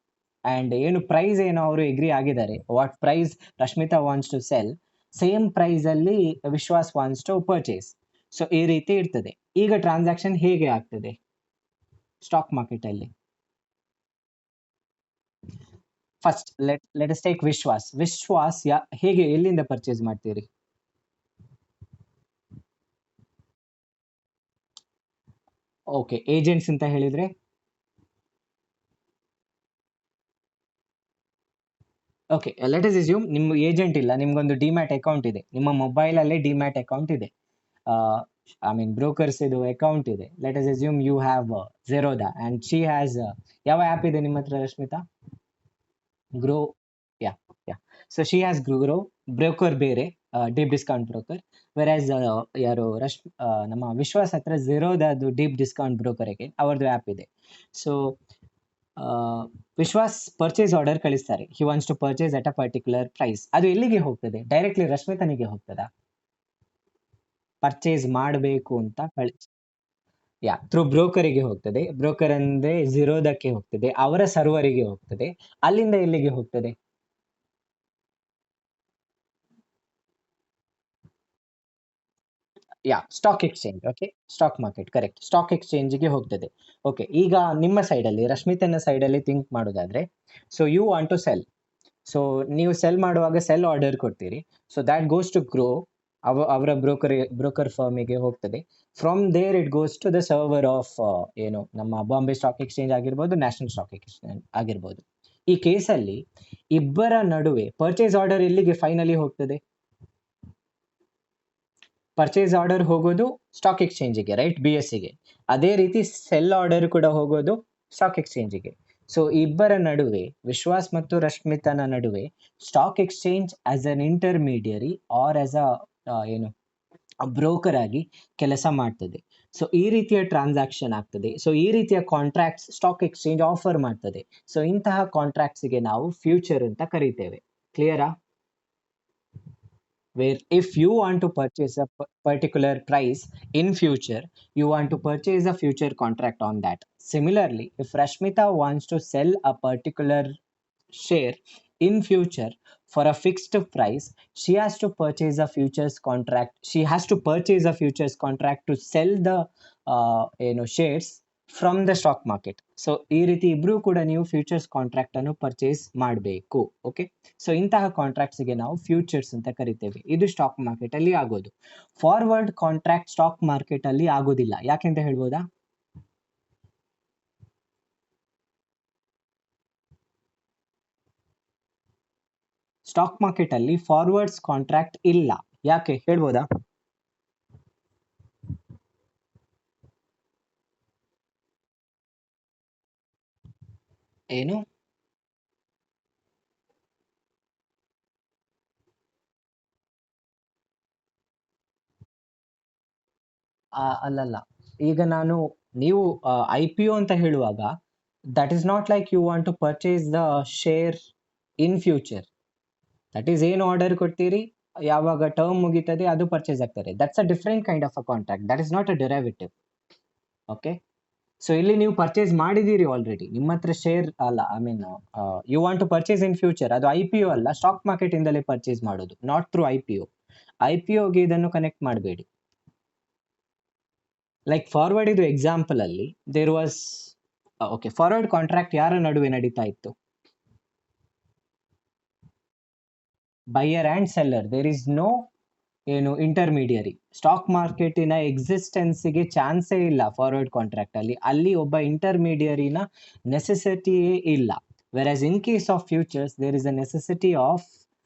And ಏನು price ಏನೋ ಅವರು agree ಆಗಿದ್ದಾರೆ, what price Rashmita wants to sell, same price ಅಲ್ಲಿ Vishwas wants to purchase. So ಈ ರೀತಿ ಇರ್ತದೆ. ಈಗ transaction ಹೇಗೆ ಆಗ್ತದೆ ಸ್ಟಾಕ್ ಮಾರ್ಕೆಟ್ ಅಲ್ಲಿ? First let us take Vishwas. ಹೇಗೆ, ಎಲ್ಲಿಂದ ಪರ್ಚೇಸ್ ಮಾಡ್ತೀರಿ? ಓಕೆ, ಏಜೆಂಟ್ಸ್ ಅಂತ ಹೇಳಿದ್ರೆ ಓಕೆ, ಲೆಟ್ ಅಸ್ ಅಸ್ಯೂಮ್ ನಿಮ್ಮ ಏಜೆಂಟ್ ಇಲ್ಲ, ನಿಮ್ಗೊಂದು ಡಿಮ್ಯಾಟ್ ಅಕೌಂಟ್ ಇದೆ, ನಿಮ್ಮ ಮೊಬೈಲ್ ಅಲ್ಲೇ ಡಿಮ್ಯಾಟ್ ಅಕೌಂಟ್ ಇದೆ, ಐ ಮೀನ್ ಬ್ರೋಕರ್ಸ್ ಇದು ಅಕೌಂಟ್ ಇದೆ. Let us assume you have Zerodha and she has, ಯಾವ ಆ್ಯಪ್ ಇದೆ ನಿಮ್ಮ ಹತ್ರ Rashmita? Groww, yeah yeah. So she has Groww broker ಬೇರೆ, ಡೀಪ್ ಡಿಸ್ಕೌಂಟ್ ಬ್ರೋಕರ್. ವೆರಾಸ್ ಯಾರು ನಮ್ಮ ವಿಶ್ವಾಸ್ ಹತ್ರ ಝೆರೋದಾದು ಡೀಪ್ ಡಿಸ್ಕೌಂಟ್ ಬ್ರೋಕರ್ಗೆ ಅವ್ರದ್ದು ಆ್ಯಪ್ ಇದೆ. ಸೊ ವಿಶ್ವಾಸ್ ಪರ್ಚೇಸ್ ಆರ್ಡರ್ ಕಳಿಸ್ತಾರೆ, he wants to purchase at a particular price. ಅದು ಎಲ್ಲಿಗೆ ಹೋಗ್ತದೆ? ಡೈರೆಕ್ಟ್ಲಿ ರಶ್ಮಿತನಿಗೆ ಹೋಗ್ತದಾ? ಪರ್ಚೇಸ್ ಮಾಡಬೇಕು ಅಂತ ಥ್ರೂ ಬ್ರೋಕರಿಗೆ ಹೋಗ್ತದೆ. ಬ್ರೋಕರ್ ಅಂದ್ರೆ ಝೀರೋದಕ್ಕೆ ಹೋಗ್ತದೆ, ಅವರ ಸರ್ವರಿಗೆ ಹೋಗ್ತದೆ. ಅಲ್ಲಿಂದ ಎಲ್ಲಿಗೆ ಹೋಗ್ತದೆ? Stock exchange. Okay, stock market, correct, stock ಎಕ್ಸ್ಚೇಂಜ್ಗೆ ಹೋಗ್ತದೆ. ಓಕೆ, ಈಗ ನಿಮ್ಮ ಸೈಡಲ್ಲಿ, ರಶ್ಮಿತನ ಸೈಡಲ್ಲಿ ಥಿಂಕ್ ಮಾಡೋದಾದ್ರೆ, so you want to sell. So ನೀವು ಸೆಲ್ ಮಾಡುವಾಗ ಸೆಲ್ ಆರ್ಡರ್ ಕೊಡ್ತೀರಿ. So that goes to Groww, ಅವರ ಬ್ರೋಕರ್ ಫರ್ಮಿಗೆ ಹೋಗ್ತದೆ. From there it goes to the server of ಏನು ನಮ್ಮ ಬಾಂಬೆ ಸ್ಟಾಕ್ ಎಕ್ಸ್ಚೇಂಜ್ ಆಗಿರ್ಬೋದು, ನ್ಯಾಷನಲ್ ಸ್ಟಾಕ್ ಎಕ್ಸ್ಚೇಂಜ್ ಆಗಿರ್ಬೋದು. ಈ ಕೇಸಲ್ಲಿ ಇಬ್ಬರ ನಡುವೆ ಪರ್ಚೇಸ್ ಆರ್ಡರ್ ಎಲ್ಲಿಗೆ ಫೈನಲಿ ಹೋಗ್ತದೆ? ಪರ್ಚೇಸ್ ಆರ್ಡರ್ ಹೋಗೋದು ಸ್ಟಾಕ್ ಎಕ್ಸ್ಚೇಂಜಿಗೆ, ರೈಟ್, BSEಗೆ. ಅದೇ ರೀತಿ ಸೆಲ್ ಆರ್ಡರ್ ಕೂಡ ಹೋಗೋದು ಸ್ಟಾಕ್ ಎಕ್ಸ್ಚೇಂಜಿಗೆ. ಸೊ ಇಬ್ಬರ ನಡುವೆ, ವಿಶ್ವಾಸ್ ಮತ್ತು ರಶ್ಮಿತನ ನಡುವೆ, stock exchange as an intermediary or as ಏನು ಬ್ರೋಕರ್ ಆಗಿ ಕೆಲಸ ಮಾಡ್ತದೆ. ಸೊ ಈ ರೀತಿಯ ಟ್ರಾನ್ಸಾಕ್ಷನ್ ಆಗ್ತದೆ. ಸೊ ಈ ರೀತಿಯ ಕಾಂಟ್ರಾಕ್ಟ್ಸ್ ಸ್ಟಾಕ್ ಎಕ್ಸ್ಚೇಂಜ್ ಆಫರ್ ಮಾಡ್ತದೆ. ಸೊ ಇಂತಹ ಕಾಂಟ್ರಾಕ್ಟ್ಸ್ಗೆ ನಾವು ಫ್ಯೂಚರ್ ಅಂತ ಕರಿತೇವೆ. ಕ್ಲಿಯರಾ? Where if you want to purchase a particular price in future, you want to purchase a future contract on that. Similarly, if Rashmita wants to sell a particular share in future for a fixed price, she has to purchase a futures contract. She has to purchase a futures contract to sell the shares from the stock market. So ಈ ರೀತಿ ಇಬ್ರು ಕೂಡ ನೀವು futures contract ಅನ್ನು purchase ಮಾಡಬೇಕು. Okay, so ಇಂತಹ ಕಾಂಟ್ರಾಕ್ಟ್ಸ್ಗೆ ನಾವು futures ಅಂತ ಕರಿತೇವೆ. ಇದು ಸ್ಟಾಕ್ ಮಾರ್ಕೆಟ್ ಅಲ್ಲಿ ಆಗೋದು. ಫಾರ್ವರ್ಡ್ ಕಾಂಟ್ರಾಕ್ಟ್ ಸ್ಟಾಕ್ ಮಾರ್ಕೆಟ್ ಅಲ್ಲಿ ಆಗೋದಿಲ್ಲ. ಯಾಕೆಂತ ಹೇಳ್ಬೋದಾ? ಸ್ಟಾಕ್ ಮಾರ್ಕೆಟ್ ಅಲ್ಲಿ ಫಾರ್ವರ್ಡ್ಸ್ ಕಾಂಟ್ರಾಕ್ಟ್ ಇಲ್ಲ. ಯಾಕೆ ಹೇಳ್ಬೋದಾ? ಏನು? ಅಲ್ಲಲ್ಲ, ಈಗ ನೀವು ಐ ಪಿ ಒ ಅಂತ ಹೇಳುವಾಗ that is not like you want to purchase the share in future. That is ಏನು ಆರ್ಡರ್ ಕೊಡ್ತೀರಿ, ಯಾವಾಗ ಟರ್ಮ್ ಮುಗೀತದೆ ಅದು ಪರ್ಚೇಸ್ ಆಗ್ತಾರೆ. That's a different kind of a contract, that is not a derivative. Okay, so ಇಲ್ಲಿ ನೀವು purchase ಮಾಡಿದ್ದೀರಿ already, ನಿಮ್ಮ ಹತ್ರ ಶೇರ್ ಅಲ್ಲ, I mean you want to purchase in future. ಅದು ಐ ಪಿ ಒ ಅಲ್ಲ, ಸ್ಟಾಕ್ ಮಾರ್ಕೆಟ್ ಇಂದಲೇ ಪರ್ಚೇಸ್ ಮಾಡೋದು, not through I P O. I P ಒಗೆ ಇದನ್ನು ಕನೆಕ್ಟ್ ಮಾಡಬೇಡಿ. ಲೈಕ್ ಫಾರ್ವರ್ಡ್ ಇದು ಎಕ್ಸಾಂಪಲ್ ಅಲ್ಲಿ there was okay, forward contract ಯಾರ ನಡುವೆ ನಡೀತಾ ಇತ್ತು? Buyer and seller. There is no intermediary. Stock ಮಾರ್ಕೆಟಿನ ಎಕ್ಸಿಸ್ಟೆನ್ಸಿಗೆ ಚಾನ್ಸೇ ಇಲ್ಲ ಫಾರ್ವರ್ಡ್ ಕಾಂಟ್ರಾಕ್ಟ್ ಅಲ್ಲಿ. ಅಲ್ಲಿ ಒಬ್ಬ ಇಂಟರ್ಮೀಡಿಯರಿನ ನೆಸೆಸಿಟಿಯೇ ಇಲ್ಲ. Whereas in case of futures there is a necessity of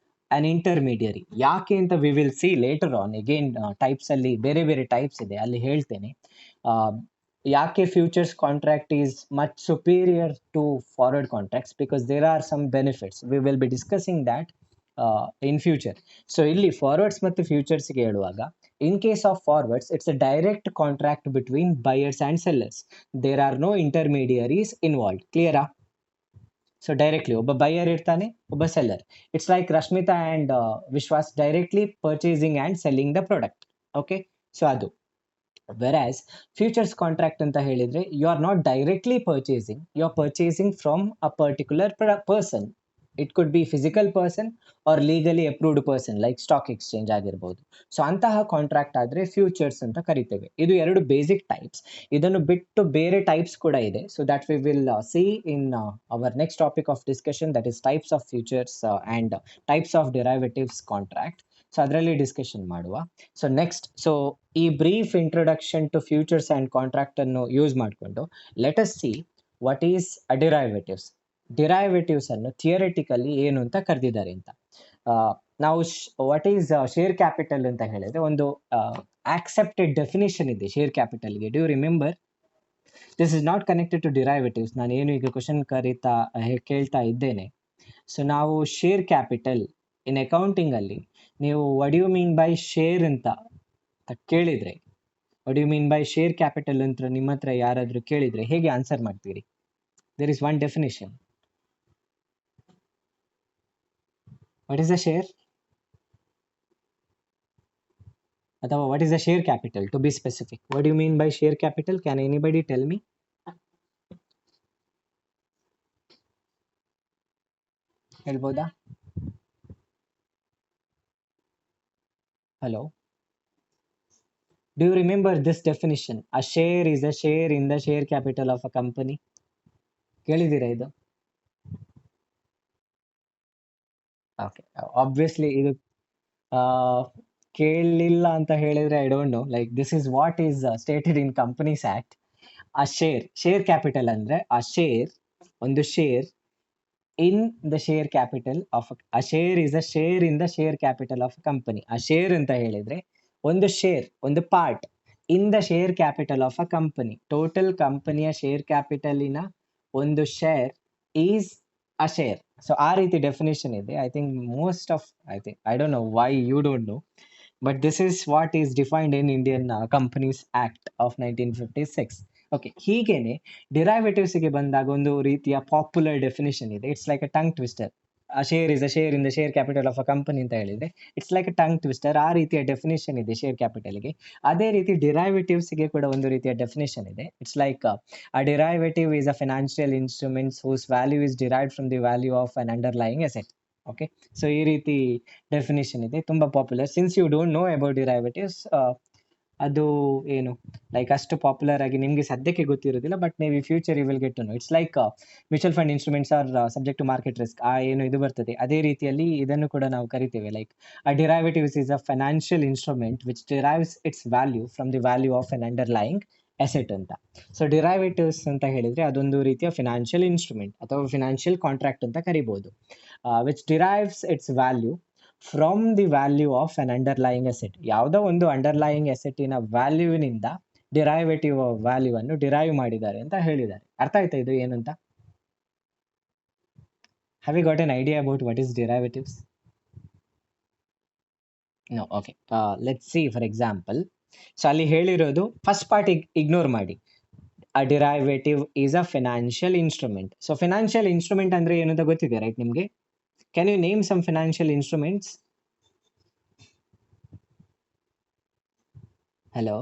an intermediary. ಯಾಕೆ ಅಂತ we will see later on. Again types ಅಲ್ಲಿ ಬೇರೆ ಬೇರೆ ಟೈಪ್ಸ್ ಇದೆ, ಅಲ್ಲಿ ಹೇಳ್ತೇನೆ ಯಾಕೆ futures contract is much superior to forward contracts, because there are some benefits. We will be discussing that in future. So ಇಲ್ಲಿ ಫಾರ್ವರ್ಡ್ಸ್ ಮತ್ತು ಫ್ಯೂಚರ್ಸ್ಗೆ ಹೇಳುವಾಗ, in case of forwards it's a direct contract between buyers and sellers. There are no intermediaries involve. ಕ್ಲಿಯರಾ? So directly ಒಬ್ಬ buyer ಇರ್ತಾನೆ, ಒಬ್ಬ seller. It's like Rashmita and Vishwas directly purchasing and selling the product. Okay, so ಅದು. Whereas futures contract ಅಂತ ಹೇಳಿದ್ರೆ you are not directly purchasing, you are purchasing from a particular person. It could be physical person or legally approved person, like stock exchange ಆಗಿರ್ಬೋದು. So ಅಂತಹ contract ಆದರೆ futures ಅಂತ ಕರಿತೇವೆ. ಇದು ಎರಡು ಬೇಸಿಕ್ ಟೈಪ್ಸ್. ಇದನ್ನು ಬಿಟ್ಟು ಬೇರೆ ಟೈಪ್ಸ್ ಕೂಡ ಇದೆ. So that we will see in our next topic of discussion, that is types of futures and types of derivatives contract. So ಅದರಲ್ಲಿ ಡಿಸ್ಕಷನ್ ಮಾಡುವ. ಸೊ ನೆಕ್ಸ್ಟ್, ಸೊ ಈ brief introduction to futures and contract ಅನ್ನು use ಮಾಡಿಕೊಂಡು let us see what is a derivatives. Derivatives ಅನ್ನು theoretically ಏನು ಅಂತ ಕರೆದಿದ್ದಾರೆ ಅಂತ. ನಾವು ವಾಟ್ ಈಸ್ ಶೇರ್ ಕ್ಯಾಪಿಟಲ್ ಅಂತ ಹೇಳಿದ್ರೆ ಒಂದು ಆಕ್ಸೆಪ್ಟೆಡ್ ಡೆಫಿನಿಷನ್ ಇದೆ ಶೇರ್ ಕ್ಯಾಪಿಟಲ್ಗೆ. Do remember? This is not connected to derivatives. ನಾನು ಏನು ಈಗ ಕ್ವಶನ್ ಕೇಳ್ತಾ ಇದ್ದೇನೆ. ಸೊ ನಾವು ಶೇರ್ ಕ್ಯಾಪಿಟಲ್ ಇನ್ ಅಕೌಂಟಿಂಗ್ ಅಲ್ಲಿ ನೀವು what you mean by share ಅಂತ ಕೇಳಿದ್ರೆ, what you mean by share capital ಅಂತ ನಿಮ್ಮ ಹತ್ರ ಯಾರಾದ್ರೂ ಕೇಳಿದ್ರೆ ಹೇಗೆ ಆನ್ಸರ್ ಮಾಡ್ತೀರಿ? There is one definition. What is the share? ಅಥವಾ what is the share capital to be specific? What you mean by share capital? Can anybody tell me? ಹೇಳ್ಬೋದಾ? Hello, do you remember this definition? A share is a share in the share capital of a company. ಕೇಳಿದ್ದೀರಾ ಇದು? Okay, obviously ಇದು ಕೇಳಲಿಲ್ಲ ಅಂತ ಹೇಳಿದ್ರೆ I don't no. Like this is what is stated in companies act. ಆ share capital ಅಂದ್ರೆ ಆ share, ಒಂದು share in the share capital of a share is a share in the share capital of company. ಆ share ಅಂತ ಹೇಳಿದ್ರೆ ಒಂದು share, ಒಂದು part in the share capital of a company. Total ಕಂಪನಿಯ share ಕ್ಯಾಪಿಟಲಿನ ಒಂದು share is a share. So ಆ ರೀತಿ definition ಇದೆ. I think most of, I don't know why you don't know, but this is what is defined in Indian companies act of 1956. Okay, ಹೀಗೇನೆ ಡಿರೈವೇಟಿವ್ಸ್ಗೆ ಬಂದಾಗ ಒಂದು ರೀತಿಯ ಪಾಪ್ಯುಲರ್ ಡೆಫಿನೇಷನ್ ಇದೆ. It's like a tongue twister. A share is a share in the share capital of a company ಅಂತ ಹೇಳಿದ್ರೆ it's like a tongue twister. ಆ ರೀತಿಯ ಡೆಫಿನೇಷನ್ ಇದೆ ಶೇರ್ ಕ್ಯಾಪಿಟಲ್ಗೆ. ಅದೇ ರೀತಿ ಡಿರೈವೇಟಿವ್ಸ್ಗೆ ಕೂಡ ಒಂದು ರೀತಿಯ ಡೆಫಿನೇಷನ್ ಇದೆ. It's like a derivative is a financial instruments whose value is derived from the value of an underlying asset. Okay, so ಈ ರೀತಿ ಡೆಫಿನೇಷನ್ ಇದೆ, ತುಂಬಾ popular. Since you don't know about derivatives, ಅದು ಏನು ಲೈಕ್ ಅಷ್ಟು popular ಆಗಿ ನಿಮಗೆ ಸದ್ಯಕ್ಕೆ ಗೊತ್ತಿರೋದಿಲ್ಲ, but maybe future you will get to know. It's like mutual fund instruments are subject to market risk. ಆ ಏನು ಇದು ಬರ್ತದೆ, ಅದೇ ರೀತಿಯಲ್ಲಿ ಇದನ್ನು ಕೂಡ ನಾವು ಕರಿತೇವೆ. Like a derivatives is a financial instrument which derives its value from the value of an underlying asset ಅಂತ. ಸೊ ಡಿರೈವೇಟಿವ್ಸ್ ಅಂತ ಹೇಳಿದ್ರೆ ಅದೊಂದು ರೀತಿಯ ಫಿನಾನ್ಷಿಯಲ್ ಇನ್ಸ್ಟ್ರೂಮೆಂಟ್ ಅಥವಾ ಫಿನಾನ್ಷಿಯಲ್ ಕಾಂಟ್ರಾಕ್ಟ್ ಅಂತ ಕರಿಬಹುದು, which derives its value from the value of an underlying asset. ಯಾವುದೋ ಒಂದು ಅಂಡರ್ಲೈಯಿಂಗ್ ಅಸೆಟ್ಟಿನ ವ್ಯಾಲ್ಯೂವಿನಿಂದ ಡಿರೈವೇಟಿವ್ ವ್ಯಾಲ್ಯೂ ಅನ್ನು ಡಿರೈವ್ ಮಾಡಿದ್ದಾರೆ ಅಂತ ಹೇಳಿದ್ದಾರೆ. ಅರ್ಥ ಆಯ್ತಾ ಇದು ಏನು ಅಂತ? Have you got an idea about what is derivatives? No, okay. Let's see, for example, so ಅಲ್ಲಿ ಹೇಳಿರೋದು ಫಸ್ಟ್ ಪಾರ್ಟ್ ಇಗ್ನೋರ್ ಮಾಡಿ. A derivative is a financial instrument. So financial instrument ಅಂದ್ರೆ ಏನು ಅಂತ ಗೊತ್ತಿದೆ ರೈಟ್ ನಿಮಗೆ? Can you name some financial instruments? Hello,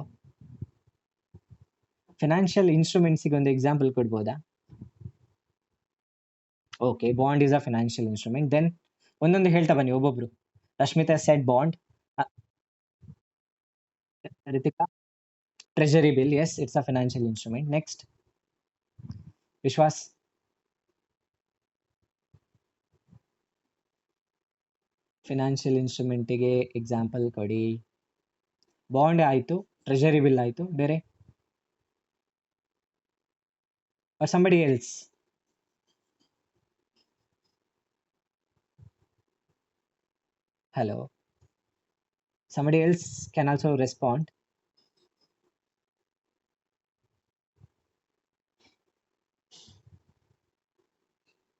financial ಇನ್ಸ್ಟ್ರೂಮೆಂಟ್ಸಿಗೆ ಒಂದು ಎಕ್ಸಾಂಪಲ್ ಕೊಡ್ಬೋದಾ? Okay, bond is a financial instrument. Then ಒಂದೊಂದು ಹೇಳ್ತಾ ಬನ್ನಿ ಒಬ್ಬೊಬ್ರು. Rashmita set bond. Ritika, treasury bill. Yes, it's a financial instrument. Next, Vishwas. Financial ಇನ್ಸ್ಟ್ರೂಮೆಂಟಿಗೆ ಎಕ್ಸಾಂಪಲ್ ಕೊಡಿ. ಬಾಂಡ್ ಆಯ್ತು, ಟ್ರೆಜರಿ ಬಿಲ್ ಆಯ್ತು, ಬೇರೆ? or somebody else? Hello, somebody else can also respond.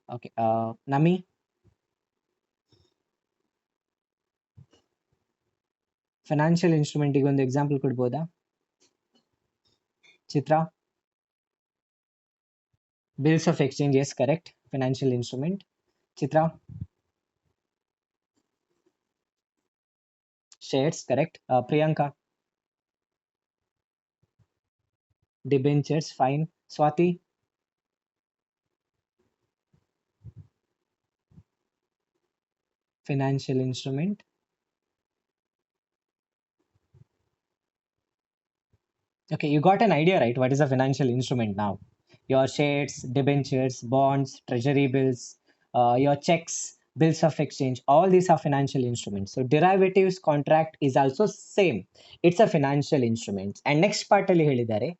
Okay, Nami. Financial ಇನ್ಸ್ಟ್ರೂಮೆಂಟಿಗೆ ಒಂದು ಎಕ್ಸಾಂಪಲ್ ಕೊಡ್ಬೋದಾ? Chitra. Bills of exchange. Yes, correct, financial instrument. Chitra. Shares, correct. Priyanka. Debentures, fine. Swati. Financial instrument. Okay, you got an idea, right? What is a financial instrument now? Your shares, debentures, bonds, treasury bills, your checks, bills of exchange, all these are financial instruments. So derivatives contract is also same. It's a financial instrument. And next part ಅಲ್ಲಿ ಹೇಳಿದ್ದಾರೆ,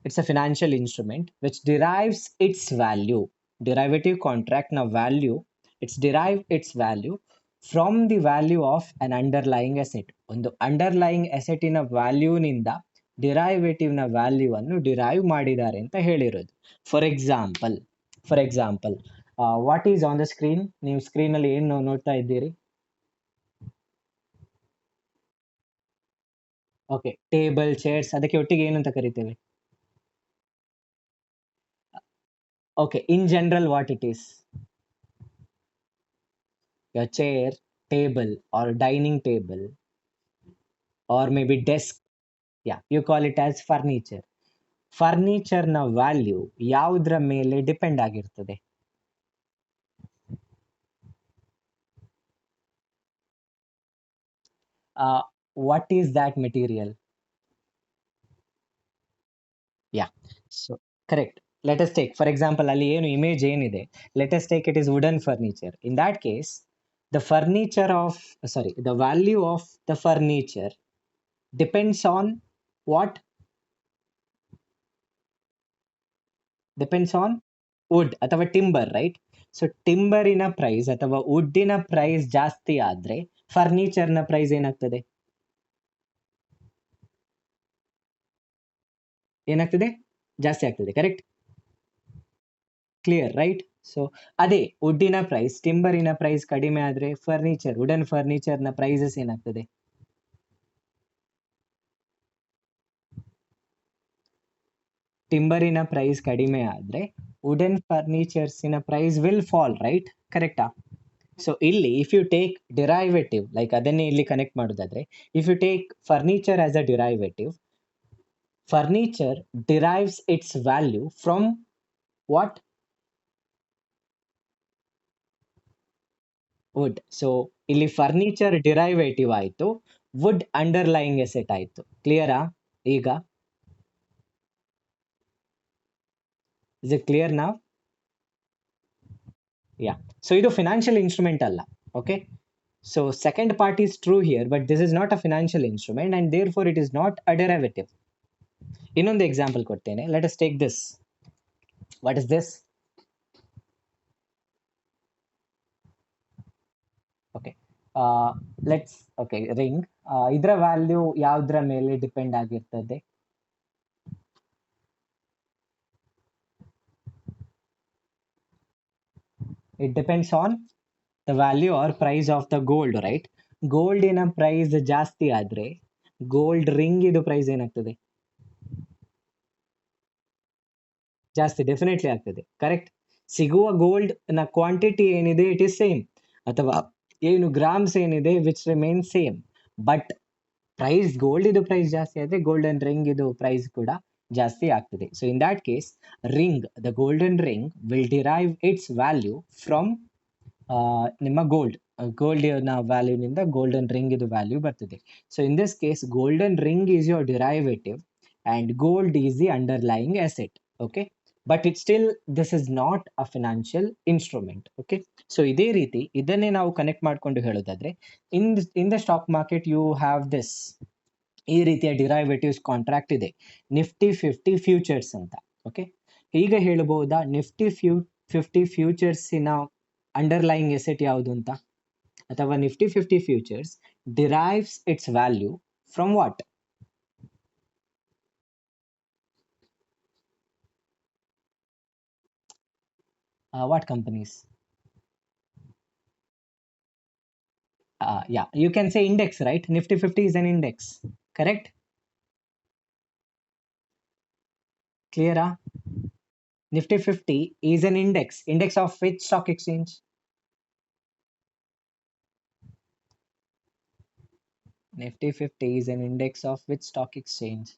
it's a financial instrument which derives its value. Derivative contract na value, it's derive its value from the value of an underlying asset. ಒಂದು underlying ಅಸೆಟಿನ ವ್ಯಾಲ್ಯೂನಿಂದ ಡಿರೈವೇಟಿವ್ನ ವ್ಯಾಲ್ಯೂವನ್ನು derive ಮಾಡಿದ್ದಾರೆ ಅಂತ ಹೇಳಿರೋದು. For example what is on the screen? ನೀವು ಸ್ಕ್ರೀನಲ್ಲಿ ಏನು ನೋಡ್ತಾ ಇದ್ದೀರಿ? ಓಕೆ, ಟೇಬಲ್, ಚೇರ್ಸ್, ಅದಕ್ಕೆ ಒಟ್ಟಿಗೆ ಏನು ಅಂತ ಕರಿತೇವೆ? Okay, in general what it is? Your chair, table, or dining table, or maybe desk. Yeah, you call it as furniture. Furniture ನ ವ್ಯಾಲ್ಯೂ ಯಾವುದ್ರ ಮೇಲೆ ಡಿಪೆಂಡ್ ಆಗಿರ್ತದೆ? What is that material? Yeah, so correct. Let us take for example, ಅಲ್ಲಿ ಏನು image ಏನಿದೆ, let us take it is wooden furniture. In that case, the furniture of the value of the furniture depends on what? Depends on wood ಅಥವಾ timber, right? So ಟಿಂಬರಿನ price ಅಥವಾ ವುಡ್ಡಿನ price ಜಾಸ್ತಿ ಆದ್ರೆ ಫರ್ನಿಚರ್ನ price ಏನಾಗ್ತದೆ? ಜಾಸ್ತಿ ಆಗ್ತದೆ, correct? Clear, right? So ಅದೇ ವುಡ್ಡಿನ price, ಟಿಂಬರಿನ price ಕಡಿಮೆ ಆದ್ರೆ ವುಡನ್ ಫರ್ನಿಚರ್ನ ಪ್ರೈಸಸ್ ಏನಾಗ್ತದೆ? ಟಿಂಬರಿನ ಪ್ರೈಸ್ ಕಡಿಮೆ ಆದ್ರೆ ವುಡನ್ ಫರ್ನಿಚರ್ಸಿನ ಪ್ರೈಸ್ ವಿಲ್ ಫಾಲ್, ರೈಟ್? ಕರೆಕ್ಟಾ? ಸೊ ಇಲ್ಲಿ if you take derivative, like ಅದನ್ನೇ ಇಲ್ಲಿ ಕನೆಕ್ಟ್ ಮಾಡೋದಾದ್ರೆ, if you take furniture as a derivative, furniture derives its value from what? Wood. So ಇಲ್ಲಿ ಫರ್ನಿಚರ್ ಡಿರೈವೇಟಿವ್ ಆಯ್ತು, ವುಡ್ ಅಂಡರ್ಲೈಯಿಂಗ್ ಎಸೆಟ್ ಆಯ್ತು. ಕ್ಲಿಯರಾ ಈಗ? Is it clear now? Yeah. So ಇದು financial instrument ಅಲ್ಲ. Okay, so second part is true here, but this is not a financial instrument and therefore it is not a derivative. ಇನ್ನೊಂದು example ಕೊಡ್ತೇನೆ. Let us take this. What is this? Okay, let's okay ring. ಇದರ value ಯಾವುದ್ರ ಮೇಲೆ depend ಆಗಿರ್ತದೆ? It depends on the value or price of the gold, right? ಗೋಲ್ಡಿನ price ಜಾಸ್ತಿ ಆದ್ರೆ gold ring ಇದು ಪ್ರೈಸ್ ಏನಾಗ್ತದೆ? ಜಾಸ್ತಿ ಡೆಫಿನೆಟ್ಲಿ ಆಗ್ತದೆ, ಕರೆಕ್ಟ್. ಸಿಗುವ ಗೋಲ್ಡ್ ನ ಕ್ವಾಂಟಿಟಿ ಏನಿದೆ ಇಟ್ ಇಸ್ ಸೇಮ್, ಅಥವಾ ಏನು ಗ್ರಾಮ್ಸ್ ಏನಿದೆ which remain same. But price, gold ಇದು ಪ್ರೈಸ್ ಜಾಸ್ತಿ ಆದರೆ ಗೋಲ್ಡನ್ ರಿಂಗ್ ಇದು ಪ್ರೈಸ್ ಕೂಡ ಜಾಸ್ತಿ ಆಗ್ತದೆ. So in that case ring, the golden ring will derive its value from ನಿಮ್ಮ ಗೋಲ್ಡ್ ನ ವ್ಯಾಲ್ಯೂನಿಂದ ಗೋಲ್ಡನ್ ರಿಂಗ್ ಇದು ವ್ಯಾಲ್ಯೂ ಬರ್ತದೆ. So in this case golden ring is your derivative and gold is the underlying asset. Okay, but it still this is not a financial instrument. Okay, so ಇದೇ ರೀತಿ ಇದನ್ನೇ ನಾವು connect ಮಾಡ್ಕೊಂಡು ಹೇಳೋದಾದ್ರೆ, in the stock market you have this, ಈ ರೀತಿಯ derivatives contract ಇದೆ, Nifty 50 futures ಅಂತ. ಓಕೆ, ಈಗ ಹೇಳಬಹುದಾ ನಿಫ್ಟಿ 50 ಫ್ಯೂಚರ್ಸಿನ ಅಂಡರ್ಲೈಯಿಂಗ್ ಎಸೆಟ್ ಯಾವುದು ಅಂತ? ಅಥವಾ Nifty 50 futures derives its value from what? What companies? Yeah, you can say index, right? Nifty 50 is an index, correct? Clear? Nifty 50 is an index. Index of which stock exchange? Nifty 50 is an index of which stock exchange?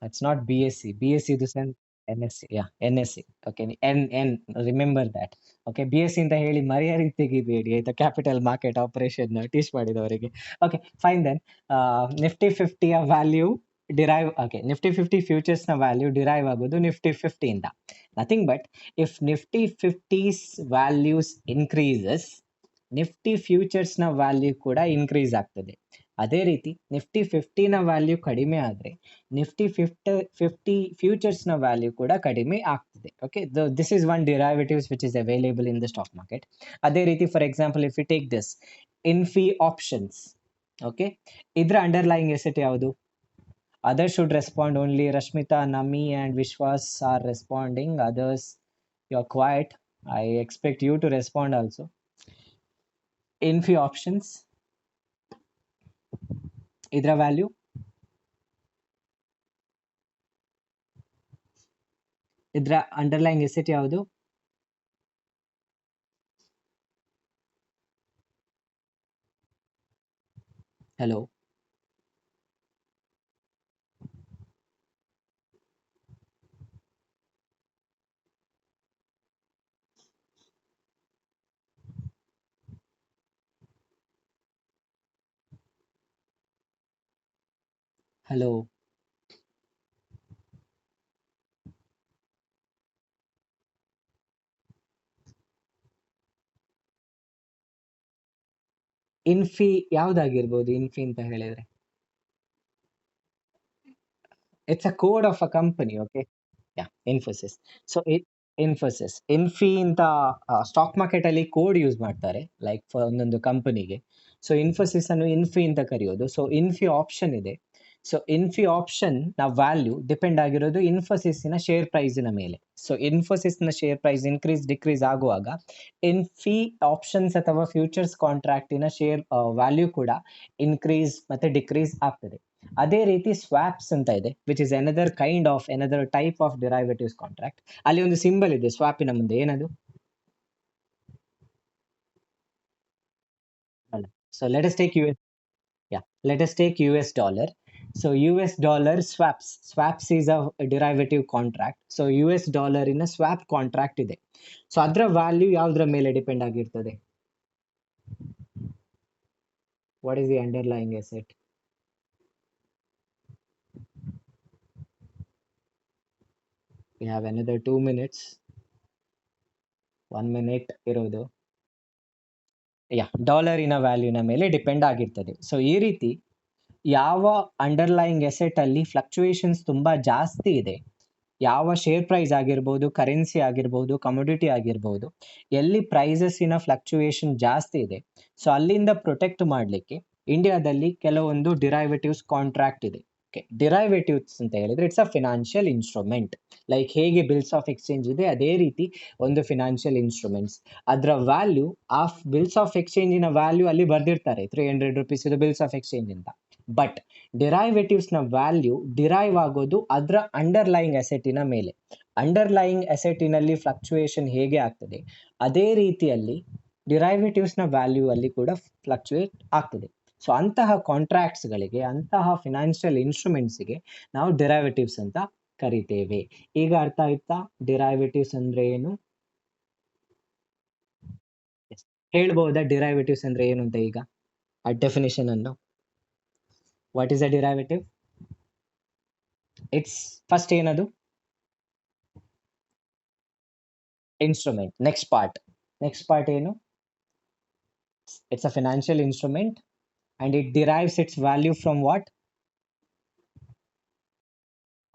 It's not BSE. BSE is an NSE. Yeah, NSE. Okay, N. Remember that. Okay, BSE ಅಂತ ಹೇಳಿ ಮರ್ಯಾದೆ ತೆಗಿಬೇಡಿ ಆಯ್ತಾ, capital market operation teach ಮಾಡಿದವರಿಗೆ. Okay, fine then. Nifty 50ಯ value derive, okay, Nifty 50 futures ನ value derive ಆಗೋದು ನಿಫ್ಟಿ 50 ಇಂದ. Nothing but if Nifty 50's values increases, Nifty futures ನ ವ್ಯಾಲ್ಯೂ ಕೂಡ ಇನ್ಕ್ರೀಸ್ ಆಗ್ತದೆ. ಅದೇ ರೀತಿ ನಿಫ್ಟಿ 50ನ ವ್ಯಾಲ್ಯೂ ಕಡಿಮೆ ಆದರೆ ನಿಫ್ಟಿ 50 ಫ್ಯೂಚರ್ಸ್ ನ ವ್ಯಾಲ್ಯೂ ಕೂಡ ಕಡಿಮೆ ಆಗ್ತದೆ. Okay, this is one derivatives which is available in the stock market. ಅದೇ ರೀತಿ for example if you take this Infi options, okay, ಇದರ ಅಂಡರ್ಲೈಯಿಂಗ್ ಎಸೆಟ್ ಯಾವುದು? Others should respond only. Rashmita, Nami and Vishwas are responding. Others, you're quiet. I expect you to respond also. Infi options, ಇದರ value, ಇದರ underlying asset ಯಾವುದು? Hello, hello, Infi ಯಾವ್ದಾಗಿರ್ಬೋದು? ಇನ್ಫಿ ಅಂತ ಹೇಳಿದ್ರೆ it's a code of a company. Okay, yeah, Infosys. So Infosys, Infi ಅಂತ stock market ಅಲ್ಲಿ code use ಮಾಡ್ತಾರೆ, like for ಒಂದೊಂದು ಕಂಪನಿಗೆ. ಸೊ ಇನ್ಫೋಸಿಸ್ ಅನ್ನು ಇನ್ಫಿ ಅಂತ ಕರೆಯೋದು. ಸೊ ಇನ್ಫಿ ಆಪ್ಷನ್ ಇದೆ. ಸೊ ಇನ್ಫಿ ಆಪ್ಷನ್ ನ ವ್ಯಾಲ್ಯೂ ಡಿಪೆಂಡ್ ಆಗಿರೋದು ಇನ್ಫೋಸಿಸ್ನ ಶೇರ್ ಪ್ರೈಸಿನ ಮೇಲೆ. ಸೊ ಇನ್ಫೋಸಿಸ್ನ ಶೇರ್ ಪ್ರೈಸ್ ಇನ್ಕ್ರೀಸ್ ಡಿಕ್ರೀಸ್ ಆಗುವಾಗ ಇನ್ಫಿ ಆಪ್ಷನ್ಸ್ ಅಥವಾ ಫ್ಯೂಚರ್ಸ್ ಕಾಂಟ್ರಾಕ್ಟಿನ ಶೇರ್ ವ್ಯಾಲ್ಯೂ ಕೂಡ ಇನ್ಕ್ರೀಸ್ ಮತ್ತೆ ಡಿಕ್ರೀಸ್ ಆಗ್ತದೆ. ಅದೇ ರೀತಿ ಸ್ವಾಪ್ಸ್ ಅಂತ ಇದೆ, which is another type of derivatives contract. ಅಲ್ಲಿ ಒಂದು ಸಿಂಬಲ್ ಇದೆ ಸ್ವಾಪಿನ ಮುಂದೆ, ಏನದು? So let us take US. Yeah, let us take US dollar. So US dollar swaps. Swaps is a derivative contract. So US dollar in a swap contract ಇದೆ. So ಅದರ value ಯಾವುದರ ಮೇಲೆ depend ಆಗಿರ್ತದೆ? What is the underlying asset? We have another 2 minutes. 1 minute ಇರೋದು. ಯಾ, ಡಾಲರಿನ ವ್ಯಾಲ್ಯೂನ ಮೇಲೆ depend ಆಗಿರ್ತದೆ. So ಈ ರೀತಿ ಯಾವ ಅಂಡರ್ಲೈಯಿಂಗ್ ಎಸೆಟ್ ಅಲ್ಲಿ ಫ್ಲಕ್ಚುಯೇಷನ್ಸ್ ತುಂಬಾ ಜಾಸ್ತಿ ಇದೆ, ಯಾವ ಶೇರ್ ಪ್ರೈಸ್ ಆಗಿರ್ಬೋದು, ಕರೆನ್ಸಿ ಆಗಿರ್ಬೋದು, ಕಮೋಡಿಟಿ ಆಗಿರ್ಬೋದು, ಎಲ್ಲಿ ಪ್ರೈಸಸ್ಸಿನ ಫ್ಲಕ್ಚುಯೇಷನ್ ಜಾಸ್ತಿ ಇದೆ, ಸೊ ಅಲ್ಲಿಂದ ಪ್ರೊಟೆಕ್ಟ್ ಮಾಡಲಿಕ್ಕೆ ಇಂಡಿಯಾದಲ್ಲಿ ಕೆಲವೊಂದು ಡಿರೈವೇಟಿವ್ಸ್ ಕಾಂಟ್ರಾಕ್ಟ್ ಇದೆ. ಓಕೆ, ಡಿರೈವೇಟಿವ್ಸ್ ಅಂತ ಹೇಳಿದ್ರೆ it's a financial instrument. Like ಹೇಗೆ ಬಿಲ್ಸ್ ಆಫ್ ಎಕ್ಸ್ಚೇಂಜ್ ಇದೆ ಅದೇ ರೀತಿ ಒಂದು ಫಿನಾನ್ಷಿಯಲ್ ಇನ್ಸ್ಟ್ರೂಮೆಂಟ್ಸ್. ಅದರ ವ್ಯಾಲ್ಯೂ, ಆ ಬಿಲ್ಸ್ ಆಫ್ ಎಕ್ಸ್ಚೇಂಜಿನ ವ್ಯಾಲ್ಯೂ ಅಲ್ಲಿ ಬರ್ದಿರ್ತಾರೆ 300 rupees ಇದು ಬಿಲ್ಸ್ ಆಫ್ ಎಕ್ಸ್ಚೇಂಜ್ ಅಂತ. ಬಟ್ ಡಿರೈವೇಟಿವ್ಸ್ನ ವ್ಯಾಲ್ಯೂ ಡಿರೈವ್ ಆಗೋದು ಅದರ ಅಂಡರ್ಲೈಯಿಂಗ್ ಅಸೆಟಿನ ಮೇಲೆ. ಅಂಡರ್ಲೈಯಿಂಗ್ ಅಸೆಟಿನಲ್ಲಿ ಫ್ಲಕ್ಚುಯೇಷನ್ ಹೇಗೆ ಆಗ್ತದೆ ಅದೇ ರೀತಿಯಲ್ಲಿ ಡಿರೈವೇಟಿವ್ಸ್ನ ವ್ಯಾಲ್ಯೂ ಅಲ್ಲಿ ಕೂಡ ಫ್ಲಕ್ಚುಯೇಟ್ ಆಗ್ತದೆ. ಸೊ ಅಂತಹ ಕಾಂಟ್ರಾಕ್ಟ್ಸ್ಗಳಿಗೆ, ಅಂತಹ ಫಿನಾನ್ಷಿಯಲ್ ಇನ್ಸ್ಟ್ರೂಮೆಂಟ್ಸ್ಗೆ ನಾವು ಡಿರೈವೇಟಿವ್ಸ್ ಅಂತ ಕರಿತೇವೆ. ಈಗ ಅರ್ಥ ಆಯ್ತಾ ಡಿರೈವೇಟಿವ್ಸ್ ಅಂದ್ರೆ ಏನು? ಹೇಳ್ಬಹುದಾ ಡಿರೈವೇಟಿವ್ಸ್ ಅಂದ್ರೆ ಏನು ಅಂತ? ಈಗ ಆ ಡೆಫಿನೇಷನ್ ಅನ್ನು, what is a derivative? It's first ಏನದು? ಇನ್ಸ್ಟ್ರೂಮೆಂಟ್. ನೆಕ್ಸ್ಟ್ ಪಾರ್ಟ್ ಏನು? It's a financial instrument and it derives its value from what?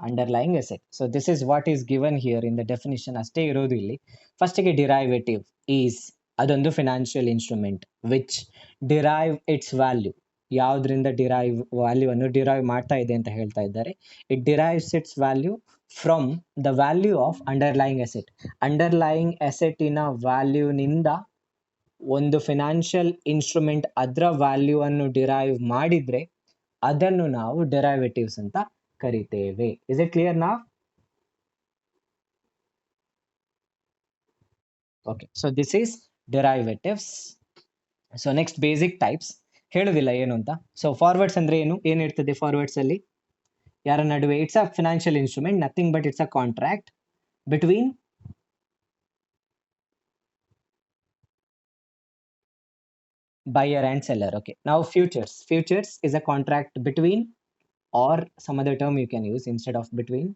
Underlying asset. So this is what is given here in the definition. ಅಷ್ಟೇ ಇರೋದು ಇಲ್ಲಿ. ಫಸ್ಟಿಗೆ derivative is, ಅದೊಂದು financial instrument which derive its value. ಯಾವುದರಿಂದ value ಅನ್ನು derive ಮಾಡ್ತಾ ಇದೆ ಅಂತ ಹೇಳ್ತಾ ಇದ್ದಾರೆ. It derives its value from the value of underlying asset. Underlying ಅಸೆಟಿನ ವ್ಯಾಲ್ಯೂನಿಂದ ಒಂದು ಫಿನಾನ್ಷಿಯಲ್ ಇನ್ಸ್ಟ್ರೂಮೆಂಟ್ ಅದರ ವ್ಯಾಲ್ಯೂ ಅನ್ನು ಡಿರೈವ್ ಮಾಡಿದ್ರೆ ಅದನ್ನು ನಾವು ಡೆರೈವೇಟಿವ್ಸ್ ಅಂತ ಕರಿತೇವೆ. ಇಸ್ ಇಟ್ ಕ್ಲಿಯರ್ ನಾ? Okay, so this is derivatives. So next basic types ಹೇಳುದಿಲ್ಲ ಏನು ಅಂತ. ಸೊ ಫಾರ್ವರ್ಡ್ಸ್ ಅಂದ್ರೆ ಏನು ಇರ್ತದೆ ಫಾರ್ವರ್ಡ್ಸ್ ಅಲ್ಲಿ? ಯಾರ ನಡುವೆ? It's a financial instrument, nothing but it's a contract between buyer and seller. Okay, now futures is a contract between, or some other term you can use instead of between.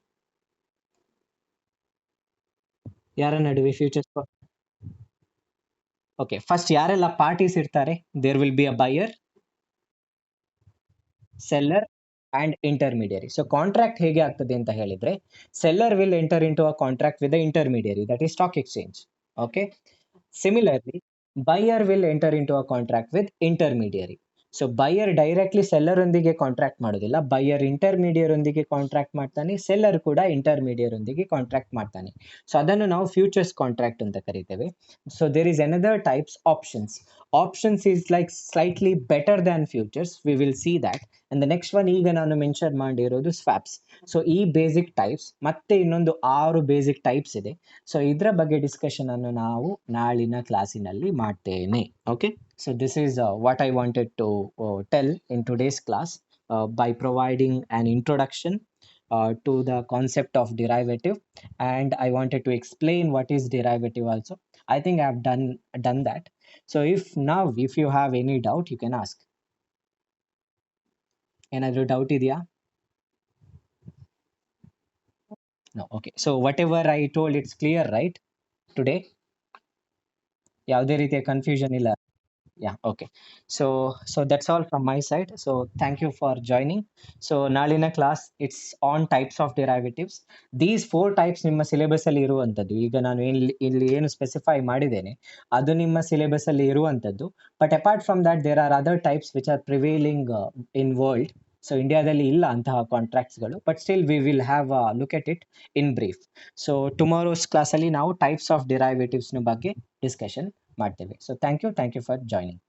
ಯಾರ ನಡುವೆ futures? Okay, first ಯಾರೆಲ್ಲ parties ಇರ್ತಾರೆ? There will be a buyer, seller and intermediary. So contract ಹೇಗೆ ಆಗ್ತದೆ ಅಂತ ಹೇಳಿದ್ರೆ, seller will enter into a contract with the intermediary, that is stock exchange. Okay, similarly buyer will enter into a contract with intermediary. So buyer directly seller ಒಂದಿಗೆ contract ಮಾಡೋದಿಲ್ಲ, buyer intermediary ಒಂದಿಗೆ contract ಮಾಡ್ತಾನೆ, seller ಕೂಡ ಇಂಟರ್ಮೀಡಿಯರ್ ಒಂದಿಗೆ contract ಮಾಡ್ತಾನೆ. So ಅದನ್ನು ನಾವು futures contract ಅಂತ ಕರಿತೇವೆ. So there is another types, options. Options is like slightly better than futures, we will see that. And the next one ಈಗ ನಾನು ಮೆನ್ಷನ್ ಮಾಡಿರೋದು ಸ್ವಾಪ್ಸ್. ಸೊ ಈ ಬೇಸಿಕ್ ಟೈಪ್ಸ್, ಮತ್ತೆ ಇನ್ನೊಂದು 6 ಬೇಸಿಕ್ ಟೈಪ್ಸ್ ಇದೆ. ಸೊ ಇದರ ಬಗ್ಗೆ ಡಿಸ್ಕಷನ್ ಅನ್ನು ನಾವು ನಾಳಿನ ಕ್ಲಾಸಿನಲ್ಲಿ ಮಾಡ್ತೇನೆ. Okay, so this is what I wanted to tell in today's class by providing an introduction to the concept of derivative, and I wanted to explain what is derivative also. I think I have done that. So if you have any doubt, you can ask. Another doubt idea? No. Okay, so whatever I told, it's clear, right? Today ಯಾವುದೇ ರೀತಿಯ confusion ಇಲ್ಲ? Yeah, okay. So that's all from my side. So thank you for joining. So ನಾಳಿನ class it's on types of derivatives. These 4 types ನಿಮ್ಮ syllabus ಅಲ್ಲಿ ಇರುವಂಥದ್ದು. ಈಗ ನಾನು ಇಲ್ಲಿ ಏನು ಸ್ಪೆಸಿಫೈ ಮಾಡಿದ್ದೇನೆ ಅದು ನಿಮ್ಮ ಸಿಲೆಬಸ್ ಅಲ್ಲಿ ಇರುವಂಥದ್ದು. But apart from that there are other types which are prevailing in world. So ಇಂಡಿಯಾದಲ್ಲಿ ಇಲ್ಲ ಅಂತಹ ಕಾಂಟ್ರಾಕ್ಟ್ಸ್ಗಳು, but still we will have look at it in brief. So tomorrow's ಕ್ಲಾಸಲ್ಲಿ ನಾವು ಟೈಪ್ಸ್ ಆಫ್ ಡಿರೈವೇಟಿವ್ಸ್ನ ಬಗ್ಗೆ ಡಿಸ್ಕಷನ್ ಮಾಡ್ತೇವೆ. So thank you for joining.